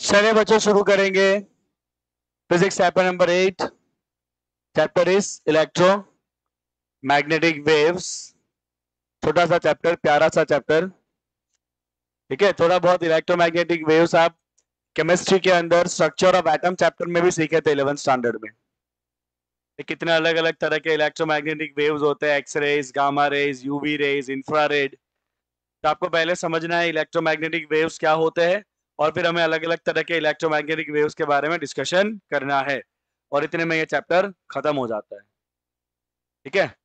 चलिए बच्चों शुरू करेंगे physics chapter number 8। Chapter is electro magnetic waves. छोटा सा चैप्टर, प्यारा सा चैप्टर। ठीक है, थोड़ा बहुत इलेक्ट्रोमैग्नेटिक वेव्स आप केमिस्ट्री के अंदर स्ट्रक्चर ऑफ एटम चैप्टर में भी सीखे थे 11th स्टैंडर्ड में। कितने अलग अलग तरह के इलेक्ट्रोमैग्नेटिक वेव्स होते हैं, X rays, gamma rays, UV rays, infrared. तो आपको पहले समझना है इलेक्ट्रोमैग्नेटिक वेव्स क्या होते हैं, और फिर हमें अलग अलग तरह के इलेक्ट्रोमैग्नेटिक वेव्स के बारे में डिस्कशन करना है, और इतने में ये चैप्टर खत्म हो जाता है। ठीक है,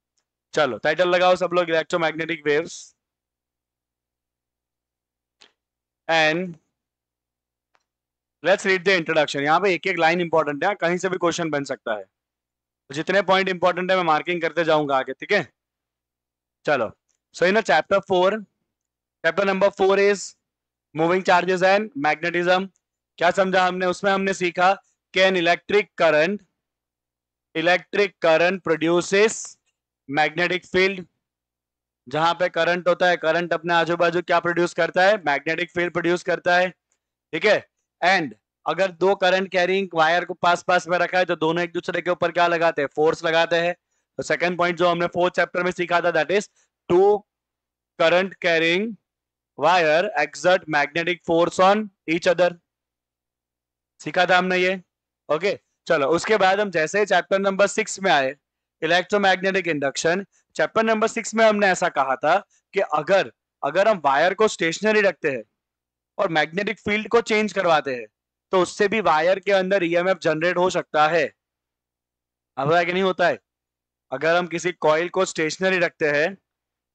चलो टाइटल लगाओ सब लोग, electromagnetic waves. And let's read the introduction. यहाँ पे एक एक लाइन इंपॉर्टेंट है, कहीं से भी क्वेश्चन बन सकता है। तो जितने पॉइंट इंपॉर्टेंट है मैं मार्किंग करते जाऊंगा आगे। ठीक है, चलो। So in chapter 4, chapter number 4 is moving charges and magnetism. क्या समझा हमने उसमें? हमने सीखा कि an electric current produces magnetic field. जहां पे करंट होता है, करंट अपने आजू बाजू क्या प्रोड्यूस करता है? मैग्नेटिक फील्ड प्रोड्यूस करता है। ठीक है, एंड अगर दो करंट कैरिंग वायर को पास पास में रखा है तो दोनों एक दूसरे के ऊपर क्या लगाते हैं? फोर्स लगाते हैं। तो सेकंड पॉइंट जो हमने 4th चैप्टर में सीखा था, that is two current carrying wire exert magnetic force on each other. सीखा था हमने ये। ओके, चलो उसके बाद हम जैसे चैप्टर नंबर 6 में आए, इलेक्ट्रोमैग्नेटिक इंडक्शन। चैप्टर नंबर 6 में हमने ऐसा कहा था कि अगर अगर हम वायर को स्टेशनरी रखते हैं और मैग्नेटिक फील्ड को चेंज करवाते हैं तो उससे भी वायर के अंदर ईएमएफ जनरेट हो सकता है। अब है कि नहीं होता है? अगर हम किसी कॉइल को स्टेशनरी रखते हैं,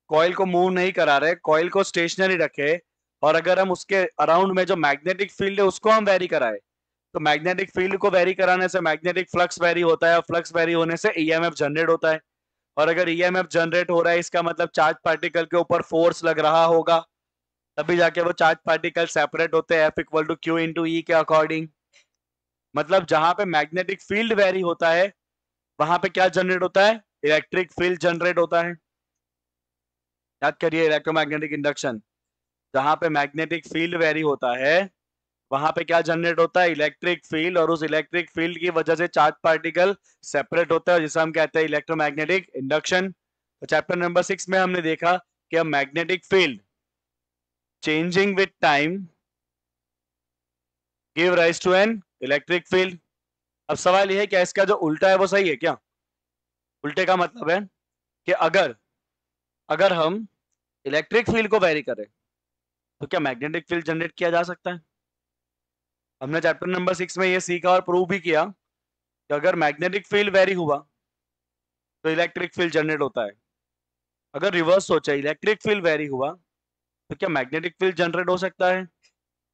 कॉइल को मूव नहीं करा रहे, कॉइल को स्टेशनरी रखे, और अगर हम उसके अराउंड में जो मैग्नेटिक फील्ड है उसको हम वेरी कराए, तो मैग्नेटिक फील्ड को वेरी कराने से मैग्नेटिक फ्लक्स वेरी होता है, और फ्लक्स वेरी होने से ईएमएफ जनरेट होता है। और अगर ईएमएफ जनरेट हो रहा है, इसका मतलब चार्ज पार्टिकल के ऊपर फोर्स लग रहा होगा, तभी जाके वो चार्ज पार्टिकल सेपरेट होते हैं F=Q×E के अकॉर्डिंग। मतलब जहां पे मैग्नेटिक फील्ड वेरी होता है वहां पे क्या जनरेट होता है? इलेक्ट्रिक फील्ड जनरेट होता है। याद करिए, इलेक्ट्रोमैग्नेटिक इंडक्शन, जहां पे मैग्नेटिक फील्ड वेरी होता है वहां पे क्या जनरेट होता है? इलेक्ट्रिक फील्ड, और उस इलेक्ट्रिक फील्ड की वजह से चार्ज पार्टिकल सेपरेट होता है, जिसे हम कहते हैं इलेक्ट्रोमैग्नेटिक इंडक्शन। तो चैप्टर नंबर 6 में हमने देखा कि magnetic field changing with time give rise to an electric field. अब सवाल यह है कि इसका जो उल्टा है वो सही है क्या? उल्टे का मतलब है कि अगर अगर हम इलेक्ट्रिक फील्ड को वेरी करें तो क्या मैग्नेटिक फील्ड जनरेट किया जा सकता है? हमने चैप्टर नंबर 6 में ये सीखा और प्रूव भी किया कि अगर मैग्नेटिक फील्ड वेरी हुआ तो इलेक्ट्रिक फील्ड जनरेट होता है। अगर रिवर्स सोचा, इलेक्ट्रिक फील्ड वेरी हुआ तो क्या मैग्नेटिक फील्ड जनरेट हो सकता है?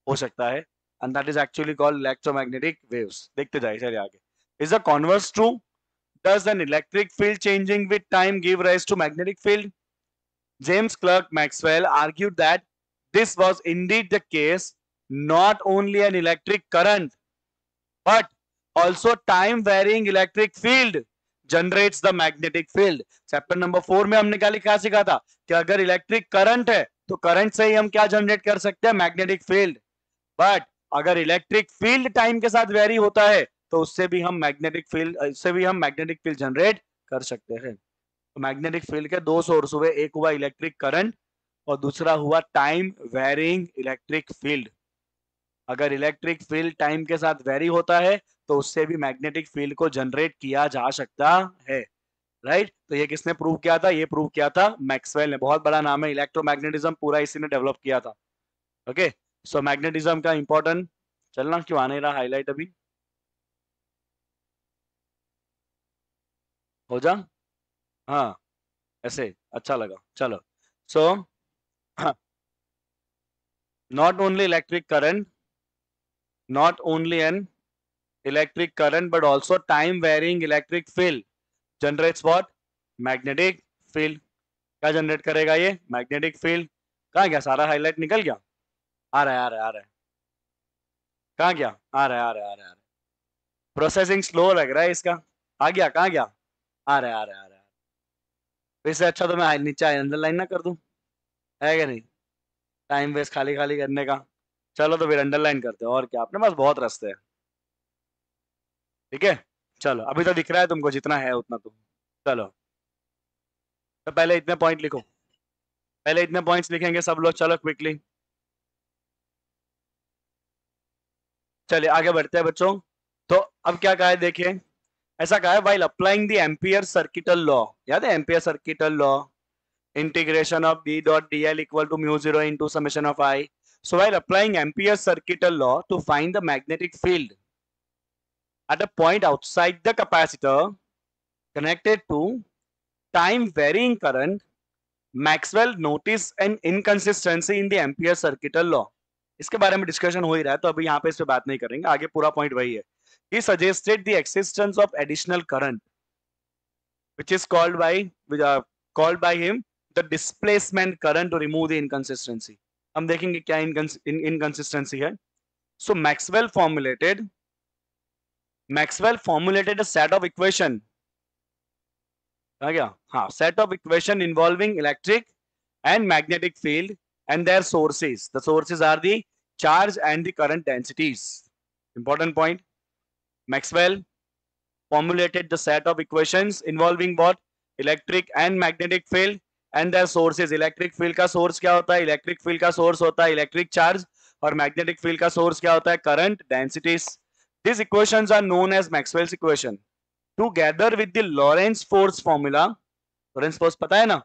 हो सकता है, and that is actually called electromagnetic waves. देखते जाइए चलिए आगे। Is the converse true? Does an electric field changing with time give rise to magnetic field? James Clerk Maxwell argued that this was indeed the case. Not only an electric current but also time varying electric field generates the magnetic field. Chapter number 4 में हमने क्या लिखा सीखा था कि अगर electric current है तो करंट से ही हम क्या जनरेट कर सकते हैं? Magnetic field. बट अगर इलेक्ट्रिक फील्ड टाइम के साथ वेरी होता है तो उससे भी हम मैग्नेटिक फील्ड जनरेट कर सकते हैं। तो मैग्नेटिक फील्ड के दो सोर्स हुए, एक हुआ इलेक्ट्रिक करंट और दूसरा हुआ टाइम वेरिंग इलेक्ट्रिक फील्ड। अगर इलेक्ट्रिक फील्ड टाइम के साथ वेरी होता है तो उससे भी मैग्नेटिक फील्ड को जनरेट किया जा सकता है। राइट, तो ये किसने प्रूव किया था? ये प्रूव किया था मैक्सवेल ने। बहुत बड़ा नाम है, इलेक्ट्रोमैग्नेटिज्म पूरा इसी ने डेवलप किया था। ओके, सो मैग्नेटिज्म का इंपॉर्टेंट चलना क्यों आ नहीं रहा हाईलाइट अभी? हो जा, हाँ ऐसे अच्छा लगा। चलो, so not only electric current, not only an electric current but also time varying electric field generates what? Magnetic field. क्या जनरेट करेगा ये? Magnetic field. कहाँ गया? सारा हाईलाइट निकल गया? आ रहा है, आ रहा है, आ रहा है। कहाँ गया? आ रहा है, आ रहा है, आ रहा है। प्रोसेसिंग स्लो लग रहा है इसका। आ गया? कहाँ गया? आ रहा है, आ रहा है, आ रहा है। इससे अच्छा तो मैं नीचे अंडरलाइन ना कर दूं, है क्या नहीं? टाइम वेस्ट खाली खाली करने का। चलो तो फिर अंडरलाइन करते हैं, और क्या, अपने पास बहुत रास्ते हैं। ठीक है, चलो अभी तो दिख रहा है तुमको, जितना है उतना तुम। चलो तो पहले इतने पॉइंट लिखो, पहले इतने पॉइंट्स लिखेंगे सब लोग, चलो क्विकली। चलिए आगे बढ़ते हैं बच्चों। तो अब क्या कहा है देखिए, ऐसा कहा है, while applying the ampere circuital law, याद है ampere circuital law, integration of B dot dl equal to mu 0 into summation of I. So while applying Ampere's circuital law to find the magnetic field at a point outside the capacitor connected to time varying current, Maxwell noticed an inconsistency in the Ampere circuital law. इसके बारे में discussion हो ही रहा है, तो अभी यहाँ पे इस पे बात नहीं करेंगे, आगे पूरा पॉइंट वही है. He suggested the existence of additional current, which is called by him the displacement current, to remove the inconsistency. हम देखेंगे क्या inconsistency है. So Maxwell formulated a set of equation, आ गया, हाँ, set of equation involving electric and magnetic field and their sources. The sources are the charge and the current densities. Important point. Maxwell formulated the set of equations involving what? Electric and magnetic field and their sources. Electric field का source क्या होता है? Electric field का source होता है electric charge, और magnetic field का source क्या होता है? Current densities. These equations are known as Maxwell's equation. Together with the Lorentz force formula, Lorentz force पता है ना?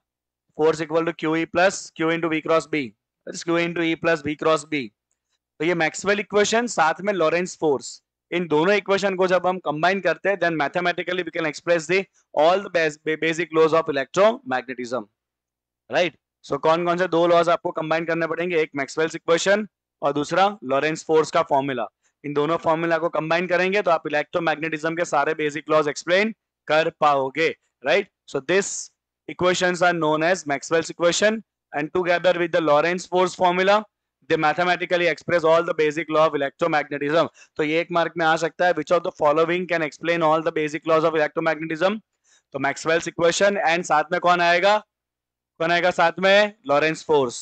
Force equal to QE plus Q into V cross B. That is Q into E plus V cross B. तो ये Maxwell equation साथ में Lawrence force, इन दोनों equation को जब हम कंबाइन करते हैं, then mathematically we can express the all the basic laws of electromagnetism, right. So कौन कौन से दो लॉज आपको कंबाइन करने पड़ेंगे? एक मैक्सवेल्स इक्वेशन और दूसरा लॉरेंस फोर्स का फॉर्मूला. इन दोनों फॉर्मूला को कंबाइन करेंगे तो आप इलेक्ट्रोमैग्नेटिज्म के सारे बेसिक लॉज एक्सप्लेन कर पाओगे, right. So this equations are known as Maxwell's equation, and together with the Lorentz force formula they mathematically express all the basic law of electromagnetism. तो ये एक मार्क में आ सकता है, which of the following can explain all the basic laws of electromagnetism? तो Maxwell's equation and साथ में कौन आएगा? कौन आएगा साथ में? Lawrence force.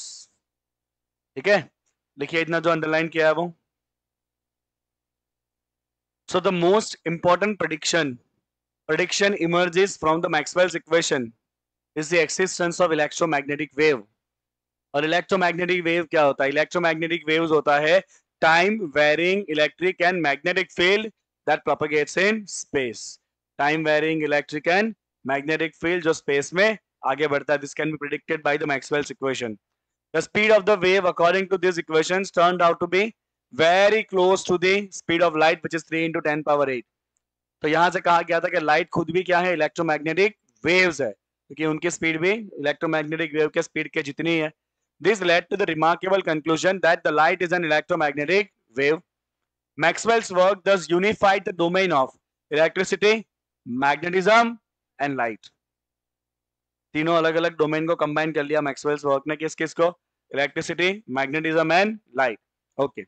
ठीक है, लिखिए इतना जो अंडरलाइन किया है वो. So the most important prediction emerges from the Maxwell's equation is the existence of electromagnetic wave. और इलेक्ट्रोमैग्नेटिक वेव क्या होता है? इलेक्ट्रोमैग्नेटिक वेव्स होता है time varying electric and magnetic field that propagates in space. Time varying electric and magnetic field जो space में आगे बढ़ता है. This can be predicted by the Maxwell's equation. The speed of the wave according to this equations turned out to be very close to the speed of light, which is 3 × 10⁸. तो यहां से कहा गया था कि लाइट खुद भी क्या है? इलेक्ट्रोमैग्नेटिक वेव्स है, क्योंकि उनकी स्पीड भी इलेक्ट्रोमैग्नेटिक वेव के स्पीड के जितनी है. This led to the remarkable conclusion that the light is an electromagnetic wave. Maxwell's work thus unified the domain of electricity, magnetism and light. तीनों अलग अलग डोमेन को कंबाइन कर लिया मैक्सवेल्स वर्क ने. किस किस को? Electricity, magnetism and light. Okay.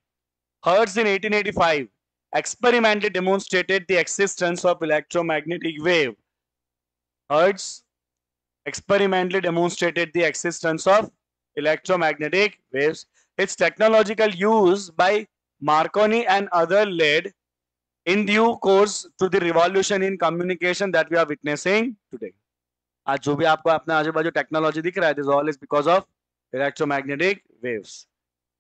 Hertz in 1885 experimentally demonstrated the existence of electromagnetic wave. Hertz experimentally demonstrated the existence of electromagnetic waves. Its technological use by Marconi and other led in due course to the revolution in communication that we are witnessing today. आज जो भी आपको अपने आजू बाजू technology दिख रहा है, this all is because of electromagnetic waves.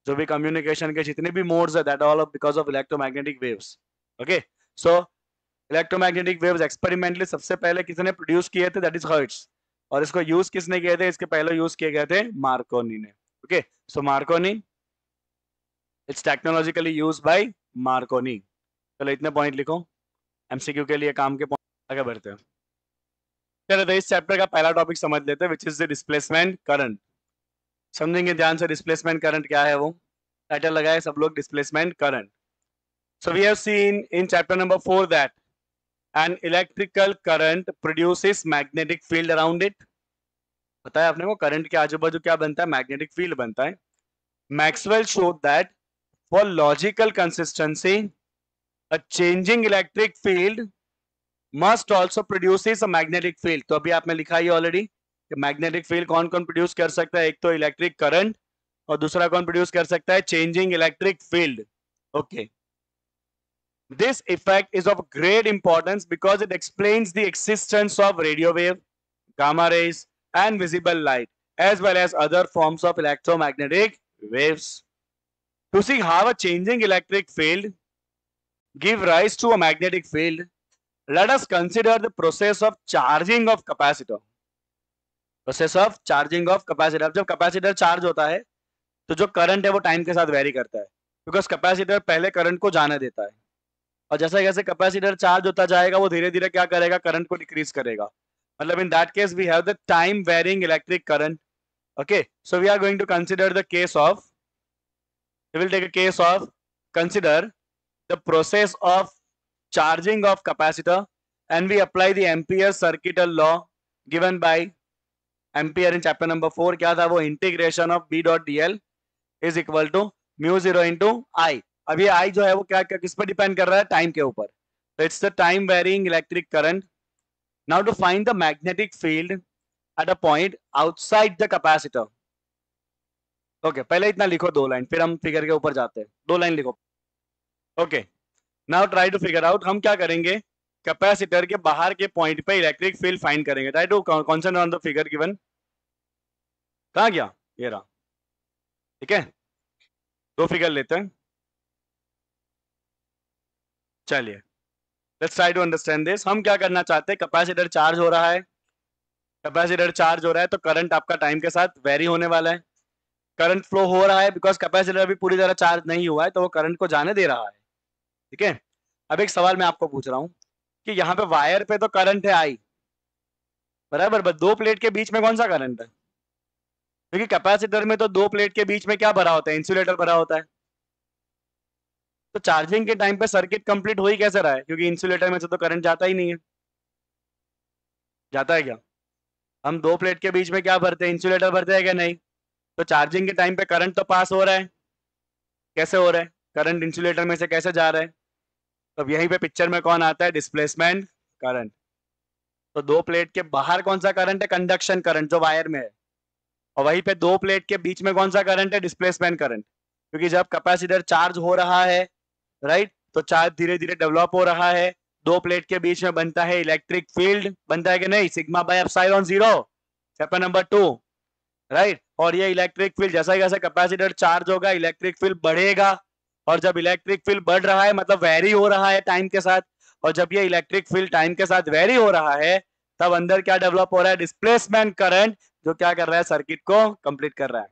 जो भी कम्युनिकेशन के जितने भी मोड्स है, that all because of electromagnetic waves. Okay, so electromagnetic waves experimentally सबसे पहले किसने प्रोड्यूस किए थे? That is hertz. और इसको यूज किसने किए थे? इसके पहले यूज किए गए थे मार्कोनी ने. Okay, so Markovnikov, it's technologically used by Markovnikov. चलो इतने पॉइंट लिखो एमसीक्यू के लिए काम के पॉइंट. आगे बढ़ते हैं. चलो तो इस चैप्टर का पहला टॉपिक समझ लेते हैं, which is the displacement current. समझेंगे ध्यान से डिस्प्लेसमेंट करंट क्या है. वो टाइटल लगाए सब लोग, displacement current. So we have seen in chapter number 4 that an electrical current produces magnetic field around it. बताया आपने को करंट के आजू बाजू क्या बनता है? मैग्नेटिक फील्ड बनता है. Maxwell showed that for logical consistency a changing electric field must also produces a magnetic field. तो अभी आपने लिखा ही ऑलरेडी कि मैग्नेटिक फील्ड कौन कौन प्रोड्यूस कर सकता है? एक तो इलेक्ट्रिक करंट और दूसरा कौन प्रोड्यूस कर सकता है? Changing electric field. Okay. This effect is of great importance because it explains the existence of radio wave, gamma rays, and visible light, as well as other forms of electromagnetic waves. To see how a changing electric field give rise to a magnetic field, let us consider the process of charging of capacitor. Process of charging of capacitor. जब capacitor charge होता है तो जो current है वो time के साथ very करता है, बिकॉज कैपेसिटर पहले करंट को जाने देता है, और जैसे जैसे कैपेसिटर चार्ज होता जाएगा वो धीरे धीरे क्या करेगा? करंट को डिक्रीज करेगा. मतलब in that case we have the time varying electric current. Okay, so we are going to consider the case of, we will take a case of, consider the process of charging of capacitor, and we apply the Ampere circuital law given by Ampere in chapter number 4. क्या था वो? Integration of B dot dl is equal to mu 0 into I. अब ये I जो है वो क्या किस पर डिपेंड कर रहा है? टाइम के ऊपर. तो it's the time varying electric current. Now to find the magnetic field at a point outside the capacitor. Okay, पहले इतना लिखो 2 लाइन, फिर हम फिगर के ऊपर जाते हैं. 2 लाइन लिखो. Okay, now try to figure out. हम क्या करेंगे? कैपेसिटर के बाहर के पॉइंट पे इलेक्ट्रिक फील्ड फाइंड करेंगे. Try to concentrate on the figure given. कहाँ गया? ये रहा. ठीक है, 2 फिगर लेते हैं. चलिए, let's try to understand this. हम क्या करना चाहते हैं? कैपेसिटर चार्ज हो रहा है. कैपेसिटर चार्ज हो रहा है तो करंट आपका टाइम के साथ वेरी होने वाला है. करंट फ्लो हो रहा है बिकॉज कैपेसिटर अभी पूरी तरह चार्ज नहीं हुआ है, तो वो करंट को जाने दे रहा है. ठीक है. अब एक सवाल मैं आपको पूछ रहा हूं कि यहाँ पे वायर पे तो करंट है आई, बराबर, बस 2 प्लेट के बीच में कौन सा करंट है? क्योंकि कैपेसिटर में तो 2 प्लेट के बीच में क्या भरा होता है? इंसुलेटर भरा होता है. तो चार्जिंग के टाइम पे सर्किट कंप्लीट हो ही कैसे रहा है? क्योंकि इंसुलेटर में से तो करंट जाता ही नहीं है. जाता है क्या? हम 2 प्लेट के बीच में क्या भरते हैं? इंसुलेटर भरते हैं क्या? नहीं. तो चार्जिंग के टाइम पे करंट तो पास हो रहा है. कैसे हो रहा है? करंट इंसुलेटर में से कैसे जा रहा है? तो अब यहीं पे पिक्चर में कौन आता है? Displacement current. तो 2 प्लेट के बाहर कौन सा करंट है? कंडक्शन करंट, जो वायर में है. और वहीं पे 2 प्लेट के बीच में कौन सा करंट है? Displacement current. क्योंकि जब कैपेसिटर चार्ज हो रहा है, राइट, तो चार्ज धीरे धीरे डेवलप हो रहा है. 2 प्लेट के बीच में बनता है इलेक्ट्रिक फील्ड. बनता है कि नहीं? Sigma bye epsilon 0, chapter number 2, right. और ये इलेक्ट्रिक फील्ड जैसा जैसा कैपेसिटर चार्ज होगा इलेक्ट्रिक फील्ड बढ़ेगा. और जब इलेक्ट्रिक फील्ड बढ़ रहा है मतलब वेरी हो रहा है टाइम के साथ. और जब ये इलेक्ट्रिक फील्ड टाइम के साथ वेरी हो रहा है तब अंदर क्या डेवलप हो रहा है? डिस्प्लेसमेंट करंट, जो क्या कर रहा है? सर्किट को कंप्लीट कर रहा है.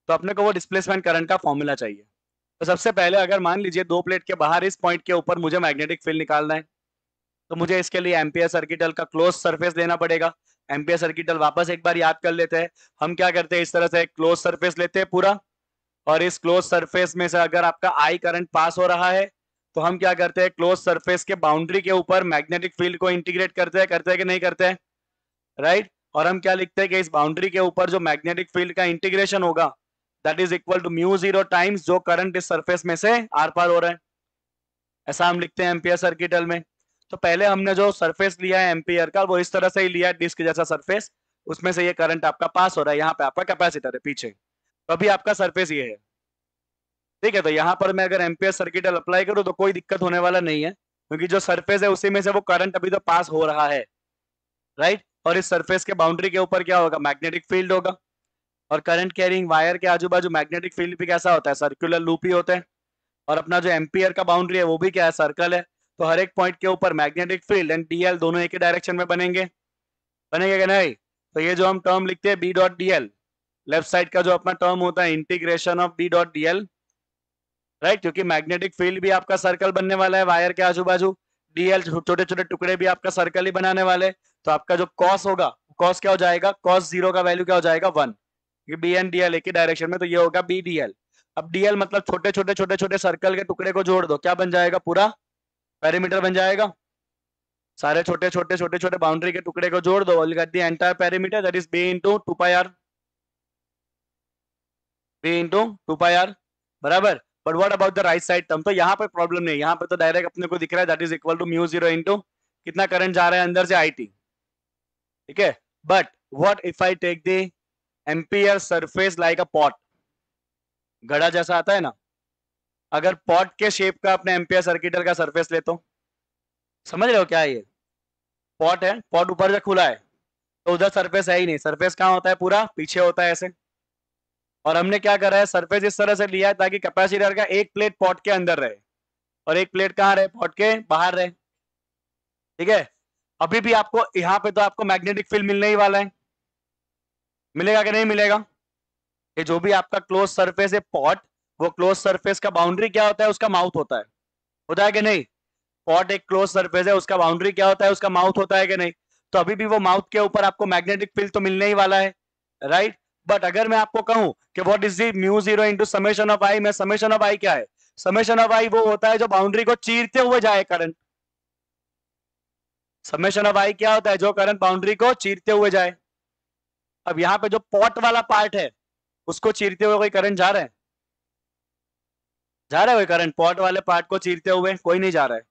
तो अपने को वो डिस्प्लेसमेंट करंट का फॉर्मूला चाहिए. तो सबसे पहले अगर मान लीजिए 2 प्लेट के बाहर इस पॉइंट के ऊपर मुझे मैग्नेटिक फील्ड निकालना है, तो मुझे इसके लिए एम्पियर सर्किटल का क्लोज सरफेस लेना पड़ेगा. एम्पियर सर्किटल वापस एक बार याद कर लेते हैं. हम क्या करते हैं? इस तरह से क्लोज सरफेस लेते हैं पूरा, और इस क्लोज सरफेस में से अगर आपका आई करंट पास हो रहा है तो हम क्या करते हैं? क्लोज सरफेस के बाउंड्री के ऊपर मैग्नेटिक फील्ड को इंटीग्रेट करते हैं कि नहीं करते हैं? राइट. और हम क्या लिखते हैं कि इस बाउंड्री के ऊपर जो मैग्नेटिक फील्ड का इंटीग्रेशन होगा that is equal to mu 0 times जो करंट इस सरफेस में से आर पार हो रहा है. ऐसा हम लिखते हैं एम्पियर सर्किटल में. तो पहले हमने जो सरफेस लिया है एम्पियर का वो इस तरह से ही लिया है, डिस्क जैसा सरफेस. उसमें से ये करंट आपका पास हो रहा है. यहाँ पे आपका कैपेसिटर है पीछे, तो अभी आपका सरफेस ये है. ठीक है. तो यहाँ पर मैं अगर एम्पियर सर्किटल अप्लाई करूँ तो कोई दिक्कत होने वाला नहीं है, क्योंकि जो सरफेस है उसी में से वो करंट अभी तो पास हो रहा है, राइट. और इस सरफेस के बाउंड्री के ऊपर क्या होगा? मैग्नेटिक फील्ड होगा. और करंट कैरिंग वायर के आजू बाजू मैग्नेटिक फील्ड भी कैसा होता है? सर्कुलर लूप ही होते हैं. और अपना जो एम्पियर का बाउंड्री है वो भी क्या है? सर्कल है. तो हर एक पॉइंट के ऊपर मैग्नेटिक फील्ड एंड डीएल दोनों एक ही डायरेक्शन में बनेंगे. बनेंगे क्या? नहीं. तो ये जो हम टर्म लिखते हैं B dot DL, left side का जो अपना टर्म होता है integration of B dot DL, right. क्योंकि मैग्नेटिक फील्ड भी आपका सर्कल बनने वाला है वायर के आजू बाजू. डीएल छोटे छोटे टुकड़े भी आपका सर्कल ही बनाने वाले. तो आपका जो कॉस होगा, कॉस क्या हो जाएगा? कॉस 0 का वैल्यू क्या हो जाएगा? 1. बी एंड डीएल एक ही डायरेक्शन में, तो ये होगा बी डीएल. अब डीएल मतलब छोटे छोटे सर्कल के टुकड़े को जोड़ दो, क्या बन जाएगा? पूरा पेरीमीटर बन जाएगा. सारे छोटे छोटे बाउंड्री के टुकड़े को जोड़ दो, get the entire perimeter that is B into 2 pi r. B into 2 pi r, बराबर. But what about the right side term? तो यहाँ पे प्रॉब्लम नहीं, यहाँ पे तो डायरेक्ट अपने को दिख रहा है that is equal to mu 0 into कितना करंट जा रहा है अंदर से? IT. ठीक है. But what if I take the Ampere surface like a pot, घड़ा जैसा आता है ना, अगर पॉट के शेप का अपने एम्पियर सर्किटल का सरफेस ले तो समझ रहे हो क्या है ये? पॉट है, पॉट ऊपर से खुला है तो उधर सरफेस है ही नहीं, सरफेस कहाँ होता है? पूरा पीछे होता है ऐसे। और हमने क्या करा है, सरफेस इस तरह से लिया है ताकि कैपेसिटर का एक प्लेट पॉट के अंदर रहे और एक प्लेट कहाँ रहे? पॉट के बाहर रहे। ठीक है, अभी भी आपको यहाँ पे तो आपको मैग्नेटिक फील्ड मिलने ही वाला है, मिलेगा कि नहीं मिलेगा? ये जो भी आपका क्लोज सरफेस है पॉट, वो क्लोज सरफेस का बाउंड्री क्या होता है? उसका माउथ होता है कि नहीं? पॉट एक क्लोज सरफेस है, उसका बाउंड्री क्या होता है? उसका माउथ होता है कि नहीं? तो अभी भी वो माउथ के ऊपर आपको मैग्नेटिक फील्ड तो मिलने ही वाला है, राइट? बट अगर मैं आपको कहूं कि what is the mu zero into summation of I, में समेशन ऑफ आई क्या है? समेशन ऑफ आई वो होता है जो बाउंड्री को चीरते हुए जाए करंट। समेशन ऑफ आई क्या होता है? जो करंट बाउंड्री को चीरते हुए जाए। अब यहाँ पे जो पॉट वाला पार्ट है उसको चीरते हुए कोई करंट जा रहा है? जा रहा है कोई करंट पॉट वाले पार्ट को चीरते हुए? कोई नहीं जा रहा है,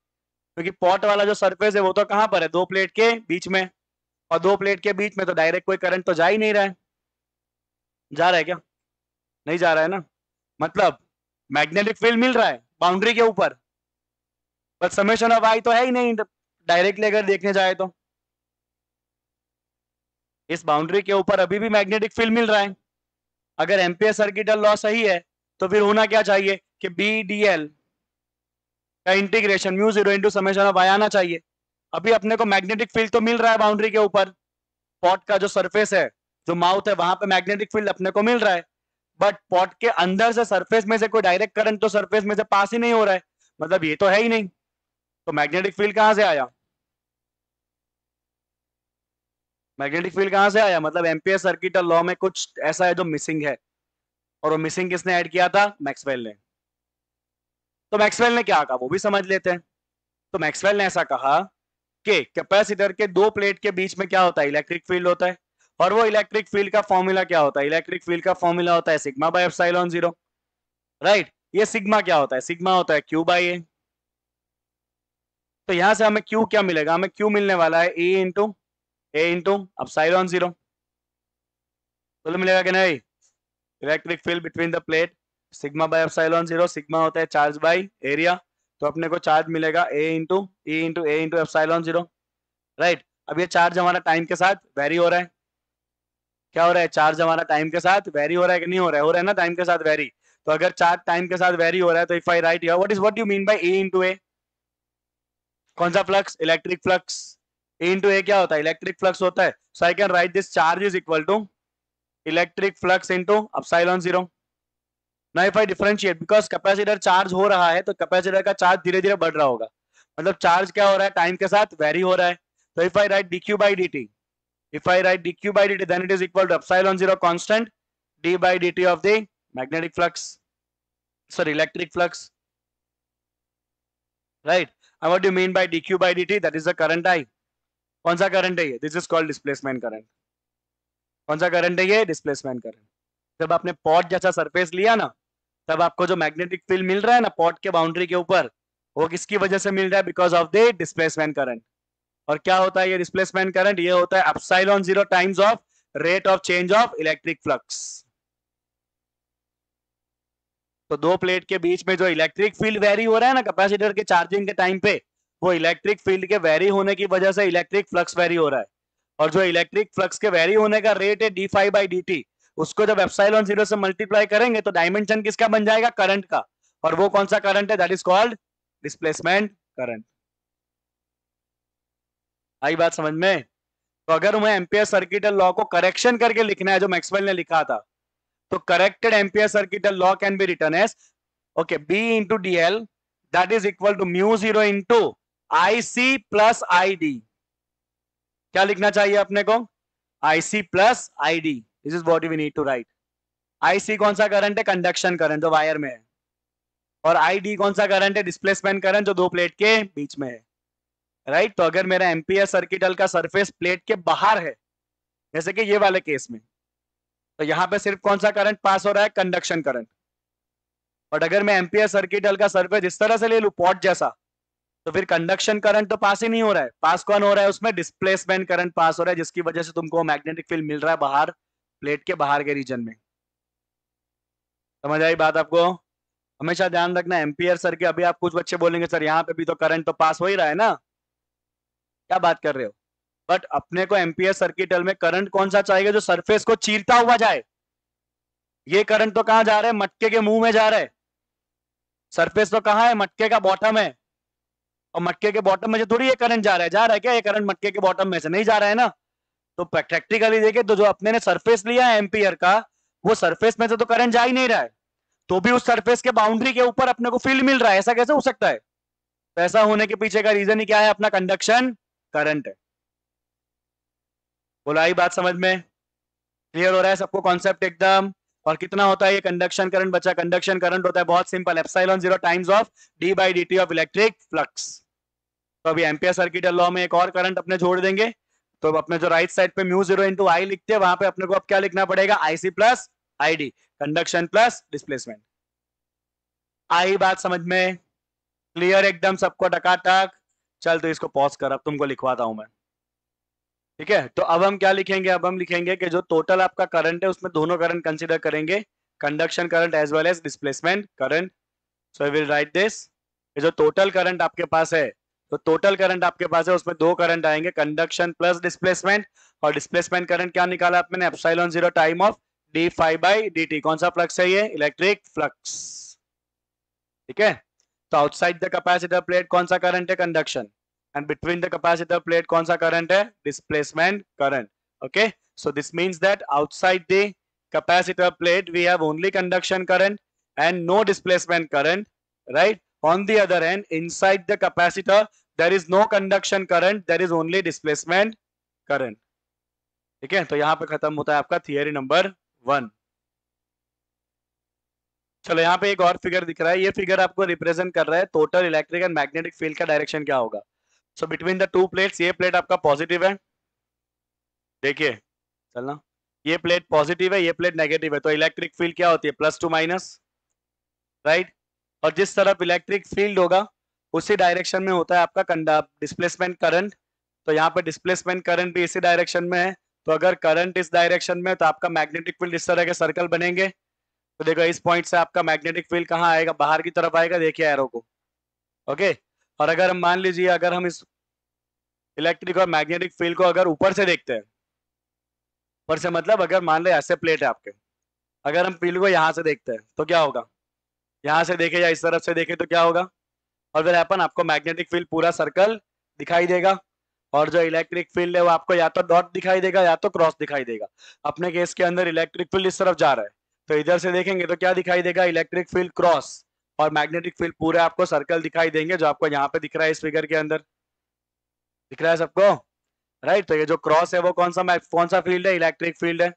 क्योंकि पॉट वाला जो सरफेस है वो तो कहां पर है? दो प्लेट के बीच में, और दो प्लेट के बीच में तो डायरेक्ट कोई करंट तो जा ही नहीं रहा है। जा रहा है क्या? नहीं जा रहा है ना, मतलब मैग्नेटिक फील्ड मिल रहा है बाउंड्री के ऊपर, बट समेशन ऑफ आई तो है ही नहीं डायरेक्टली अगर देखने जाए तो। इस बाउंड्री के ऊपर अभी भी मैग्नेटिक फील्ड मिल रहा है। अगर एम्पियर सर्किटल लॉ सही है तो फिर होना क्या चाहिए कि बी डी एल का integration mu zero into summation of I आना चाहिए। अभी अपने को मैग्नेटिक फील्ड तो मिल रहा है बाउंड्री के ऊपर, पॉट का जो सरफेस है, जो माउथ है, वहां पे मैग्नेटिक फील्ड अपने को मिल रहा है, बट पॉट के अंदर से सरफेस में से कोई डायरेक्ट करंट तो सरफेस में से पास ही नहीं हो रहा है, मतलब ये तो है ही नहीं, तो मैग्नेटिक फील्ड कहां से आया? मैग्नेटिक फील्ड कहां से आया? मतलब एम्पियर सर्किटल लॉ में कुछ ऐसा है जो मिसिंग है, और वो मिसिंग किसने ऐड किया था? मैक्सवेल ने। तो मैक्सवेल ने क्या कहा वो भी समझ लेते हैं। तो मैक्सवेल ने ऐसा कहा कि कैपेसिटर के दो प्लेट के बीच में क्या होता है? इलेक्ट्रिक फील्ड होता है, और वो इलेक्ट्रिक फील्ड का फॉर्मूला क्या होता है? इलेक्ट्रिक फील्ड का फॉर्मूला होता है sigma by epsilon zero, right? ये सिग्मा क्या होता है? सिग्मा होता है क्यू बाई ए। तो यहां से हमें क्यू क्या मिलेगा? हमें क्यू मिलने वाला है ए इंटू एप्सिलॉन जीरो, तो मिलेगा कि नहीं? Electric field between the plate sigma by epsilon zero, sigma होता है चार्ज बाय एरिया, तो अपने को चार्ज मिलेगा ए इंटू एप्सिलॉन जीरो, राइट? अब ये चार्ज हमारा टाइम के साथ वेरी हो रहा है, क्या हो रहा है? चार्ज हमारा टाइम के साथ वेरी हो रहा है कि नहीं हो रहा है? हो रहा है ना टाइम के साथ वेरी। तो अगर चार्ज टाइम के साथ वेरी हो रहा है तो if I write here what you mean by A into A, कौन सा flux? Electric flux. A into A क्या होता है? इलेक्ट्रिक फ्लक्स होता है। So I can write this charge is equal to electric flux into epsilon zero. Now if I differentiate, because capacitor charge हो रहा है तो कैपेसिटर का चार्ज धीरे धीरे बढ़ रहा होगा, मतलब चार्ज क्या हो रहा है? टाइम के साथ वेरी हो रहा है। तो if I right D Q by D T, if I write dq by dt, then it is equal to epsilon zero constant d by dt of the magnetic flux, sorry, electric flux, right? And what do you mean by dq by dt? That is the current I. कौन सा current है ये? This is called displacement current. कौन सा current है ये? Displacement current. जब आपने पॉट जैसा सरफेस लिया ना, तब आपको जो मैग्नेटिक फील्ड मिल रहा है ना पॉट के बाउंड्री के ऊपर, वो किसकी वजह से मिल रहा है? Because of the displacement current. और क्या होता है ये डिस्प्लेसमेंट करंट? ये होता है epsilon zero times of rate of change of electric flux. तो दो प्लेट के बीच में जो इलेक्ट्रिक फील्ड वेरी हो रहा है ना कैपेसिटर के चार्जिंग के टाइम पे, वो इलेक्ट्रिक फील्ड के वेरी होने की वजह से इलेक्ट्रिक फ्लक्स वेरी हो रहा है, और जो इलेक्ट्रिक फ्लक्स के वेरी होने का रेट है D five by D T, उसको जब एप्सिलॉन जीरो से मल्टीप्लाई करेंगे तो डायमेंशन किसका बन जाएगा? करंट का। और वो कौन सा करंट है? That is called displacement current. आई बात समझ में? तो अगर हमें एम्पियर सर्किटल लॉ को करेक्शन करके लिखना है जो मैक्सवेल ने लिखा था, तो corrected ampere circuital law can be written as okay B into D L that is equal to mu zero into I C plus I D. क्या लिखना चाहिए अपने को? I C plus I D. This is what we need to write. I C कौन सा current है? Conduction current जो wire में है, और आई डी कौन सा करंट है? डिस्प्लेसमेंट करंट जो दो प्लेट के बीच में है, राइट? तो अगर मेरा एम्पियर सर्किटल का सरफेस प्लेट के बाहर है, जैसे कि ये वाले केस में, तो यहां पे सिर्फ कौन सा करंट पास हो रहा है? Conduction current. और अगर मैं एम्पियर सर्किटल का सरफेस इस तरह से ले लूं पॉट जैसा, तो फिर कंडक्शन करंट तो पास ही नहीं हो रहा है, पास कौन हो रहा है उसमें? डिस्प्लेसमेंट करंट पास हो रहा है, जिसकी वजह से तुमको मैग्नेटिक फील्ड मिल रहा है बाहर प्लेट के बाहर के रीजन में। समझ आई बात आपको? हमेशा ध्यान रखना एम्पियर सर के, अभी आप कुछ बच्चे बोलेंगे सर यहाँ पे भी तो करंट तो पास हो ही रहा है ना, क्या बात कर रहे हो? बट अपने को एम्पियर सर्किटल में करंट कौन सा चाहिए जो सरफेस को चीरता हुआ जाए। ये करंट तो कहां जा रहा है, मटके के मुंह में जा रहा है। सरफेस तो कहां है, मटके का बॉटम है, और मटके के बॉटम में जो थोड़ी ये करंट जा रहा है क्या ये करंट मटके के बॉटम में से नहीं जा रहा है ना। तो प्रैक्टिकली देखे तो जो अपने ने सरफेस लिया है एम्पियर का, वो सरफेस में से तो करंट जा ही नहीं रहा है, तो भी उस सरफेस के बाउंड्री के ऊपर अपने को फील्ड मिल रहा है। ऐसा कैसे हो सकता है? तो ऐसा होने के पीछे का रीजन ही क्या है, अपना कंडक्शन करंट है। बोला आई बात समझ में? क्लियर हो रहा है सबको कॉन्सेप्ट एकदम? और कितना होता है ये कंडक्शन करंट बचा? कंडक्शन करंट होता है बहुत simple, epsilon 0 times of D by D T of electric flux. तो अभी एम्पियर सर्किट लॉ में एक और करंट अपने जोड़ देंगे, तो अपने जो राइट साइड पे म्यू 0 इंटू आई लिखते हैं, वहां पे अपने को अब क्या लिखना पड़ेगा, IC plus ID, conduction plus displacement. आई बात समझ में? क्लियर एकदम सबको टकाटक? चल तो इसको पॉज कर, अब तुमको लिखवाता हूं मैं। ठीक है, तो अब हम क्या लिखेंगे, अब हम लिखेंगे कि जो टोटल आपका करंट है उसमें दोनों करंट कंसीडर करेंगे, conduction current as well as displacement current. So I will write this, ये जो टोटल करंट आपके पास है, तो टोटल करंट आपके पास है उसमें दो करंट आएंगे, कंडक्शन प्लस डिस्प्लेसमेंट। और डिस्प्लेसमेंट करंट क्या निकाला आपने, epsilon 0 time of D five by D T. कौन सा फ्लक्स है ये, इलेक्ट्रिक फ्लक्स। ठीक है, तो आउटसाइड द कैपेसिटर प्लेट कौन सा करंट है, conduction, and between the capacitor plate कौन सा करंट है, displacement current. Okay, so this means that outside the capacitor plate we have only conduction current and no displacement current, right? On the other hand, inside the capacitor there is no conduction current, there is only displacement current. ठीक है, तो यहां पे खत्म होता है आपका theory number 1। चलो यहाँ पे एक और फिगर दिख रहा है, ये फिगर आपको रिप्रेजेंट कर रहा है total electric and magnetic field का डायरेक्शन क्या होगा। So between the two plates, ये प्लेट आपका पॉजिटिव है, देखिए चलना, ये प्लेट पॉजिटिव है, ये प्लेट नेगेटिव है, तो इलेक्ट्रिक फील्ड क्या होती है, प्लस टू माइनस, राइट। और जिस तरफ इलेक्ट्रिक फील्ड होगा उसी डायरेक्शन में होता है आपका डिस्प्लेसमेंट करंट। तो यहाँ पे डिस्प्लेसमेंट करंट भी इसी डायरेक्शन में है, तो अगर करंट इस डायरेक्शन में तो आपका मैग्नेटिक फील्ड इस तरह के सर्कल बनेंगे। तो देखो इस पॉइंट से आपका मैग्नेटिक फील्ड कहाँ आएगा, बाहर की तरफ आएगा, देखिए एरो को। ओके, और अगर हम मान लीजिए अगर हम इस इलेक्ट्रिक और मैग्नेटिक फील्ड को अगर ऊपर से देखते हैं, ऊपर से मतलब अगर मान ले ऐसे प्लेट है आपके, अगर हम फील्ड को यहाँ से देखते हैं तो क्या होगा, यहाँ से देखे या इस तरफ से देखे तो क्या होगा, और फिर अपन आपको मैग्नेटिक फील्ड पूरा सर्कल दिखाई देगा, और जो इलेक्ट्रिक फील्ड है वो आपको या तो डॉट दिखाई देगा या तो क्रॉस दिखाई देगा। अपने केस के अंदर इलेक्ट्रिक फील्ड इस तरफ जा रहा है, तो इधर से देखेंगे तो क्या दिखाई देगा, इलेक्ट्रिक फील्ड क्रॉस, और मैग्नेटिक फील्ड पूरे आपको सर्कल दिखाई देंगे, जो आपको यहाँ पे दिख रहा है इस फिगर के अंदर, दिख रहा है सबको, राइट। तो ये जो क्रॉस है वो कौन सा फील्ड है, इलेक्ट्रिक फील्ड है।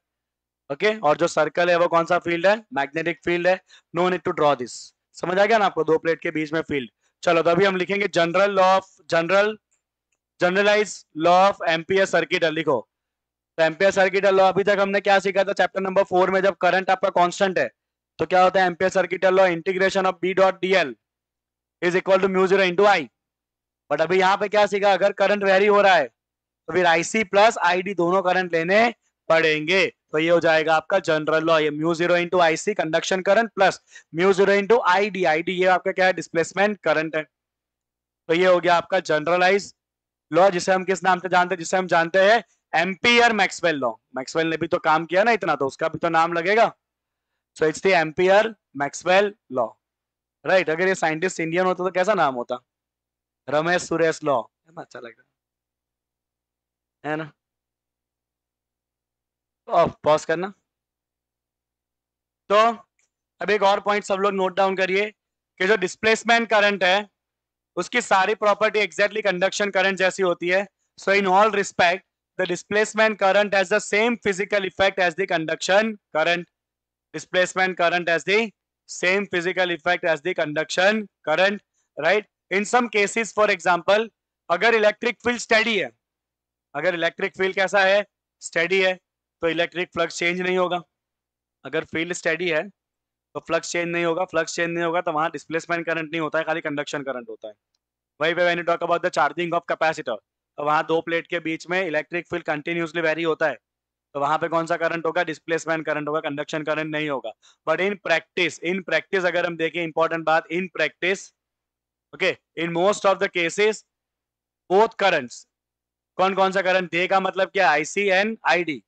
ओके, और जो सर्कल है वो कौन सा फील्ड है, मैग्नेटिक फील्ड है। No need to draw this, समझ आ गया ना आपको, दो प्लेट के बीच में फील्ड। चलो तो अभी हम लिखेंगे generalise law of Ampere circuit, लिखो। तो एम्पियर सर्किट लॉ अभी तक हमने क्या सीखा था, चैप्टर नंबर 4 में, जब करंट आपका कांस्टेंट है तो क्या होता है Ampere circuit law, integration of B dot D L is equal to mu 0 into I. But अभी यहाँ पे क्या सीखा, अगर करंट वेरी हो रहा है तो फिर आईसी प्लस आईडी दोनों करंट लेने पड़ेंगे। तो ये हो जाएगा आपका जनरल लॉ, ये mu 0 into IC conduction current plus mu 0 into ID, ID ये आपका क्या है, डिस्प्लेसमेंट करंट है। तो ये हो गया आपका जनरलाइज लॉ, जिसे हम किस नाम से जानते हैं, जिसे हम जानते हैं एम्पियर मैक्सवेल लॉ। मैक्सवेल ने भी तो काम किया ना इतना, तो उसका भी तो नाम लगेगा। So it's the ampere Maxwell law, right. अगर ये साइंटिस्ट इंडियन होता तो कैसा नाम होता, रमेश सुरेश लॉ, अच्छा लग रहा है ना। पॉज करना। तो अब एक और पॉइंट सब लोग नोट डाउन करिए कि जो डिस्प्लेसमेंट करंट है उसकी सारी प्रॉपर्टी एग्जैक्टली कंडक्शन करंट जैसी होती है। So in all respect the displacement current has the same physical effect as the conduction current. Displacement current has the same physical effect as the conduction current, right. In some cases for example, अगर electric field steady है, अगर electric field कैसा है, steady है, तो electric flux change नहीं होगा। अगर फील्ड स्टेडी है तो फ्लक्स चेंज नहीं होगा, फ्लक्स चेंज नहीं होगा तो वहां डिस्प्लेसमेंट करंट नहीं होता है, खाली कंडक्शन करंट होता है। वही पे when you talk about the charging of capacitor, तो वहां दो प्लेट के बीच में इलेक्ट्रिक फील्ड कंटिन्यूसली वेरी होता है, तो वहां पे कौन सा करंट होगा? डिस्प्लेसमेंट करंट होगा, कंडक्शन करंट नहीं होगा। बट इन प्रैक्टिस अगर हम देखें, इंपॉर्टेंट बात, in practice, okay, in most of the cases both currents, कौन कौन सा करंट देगा मतलब क्या? IC and ID,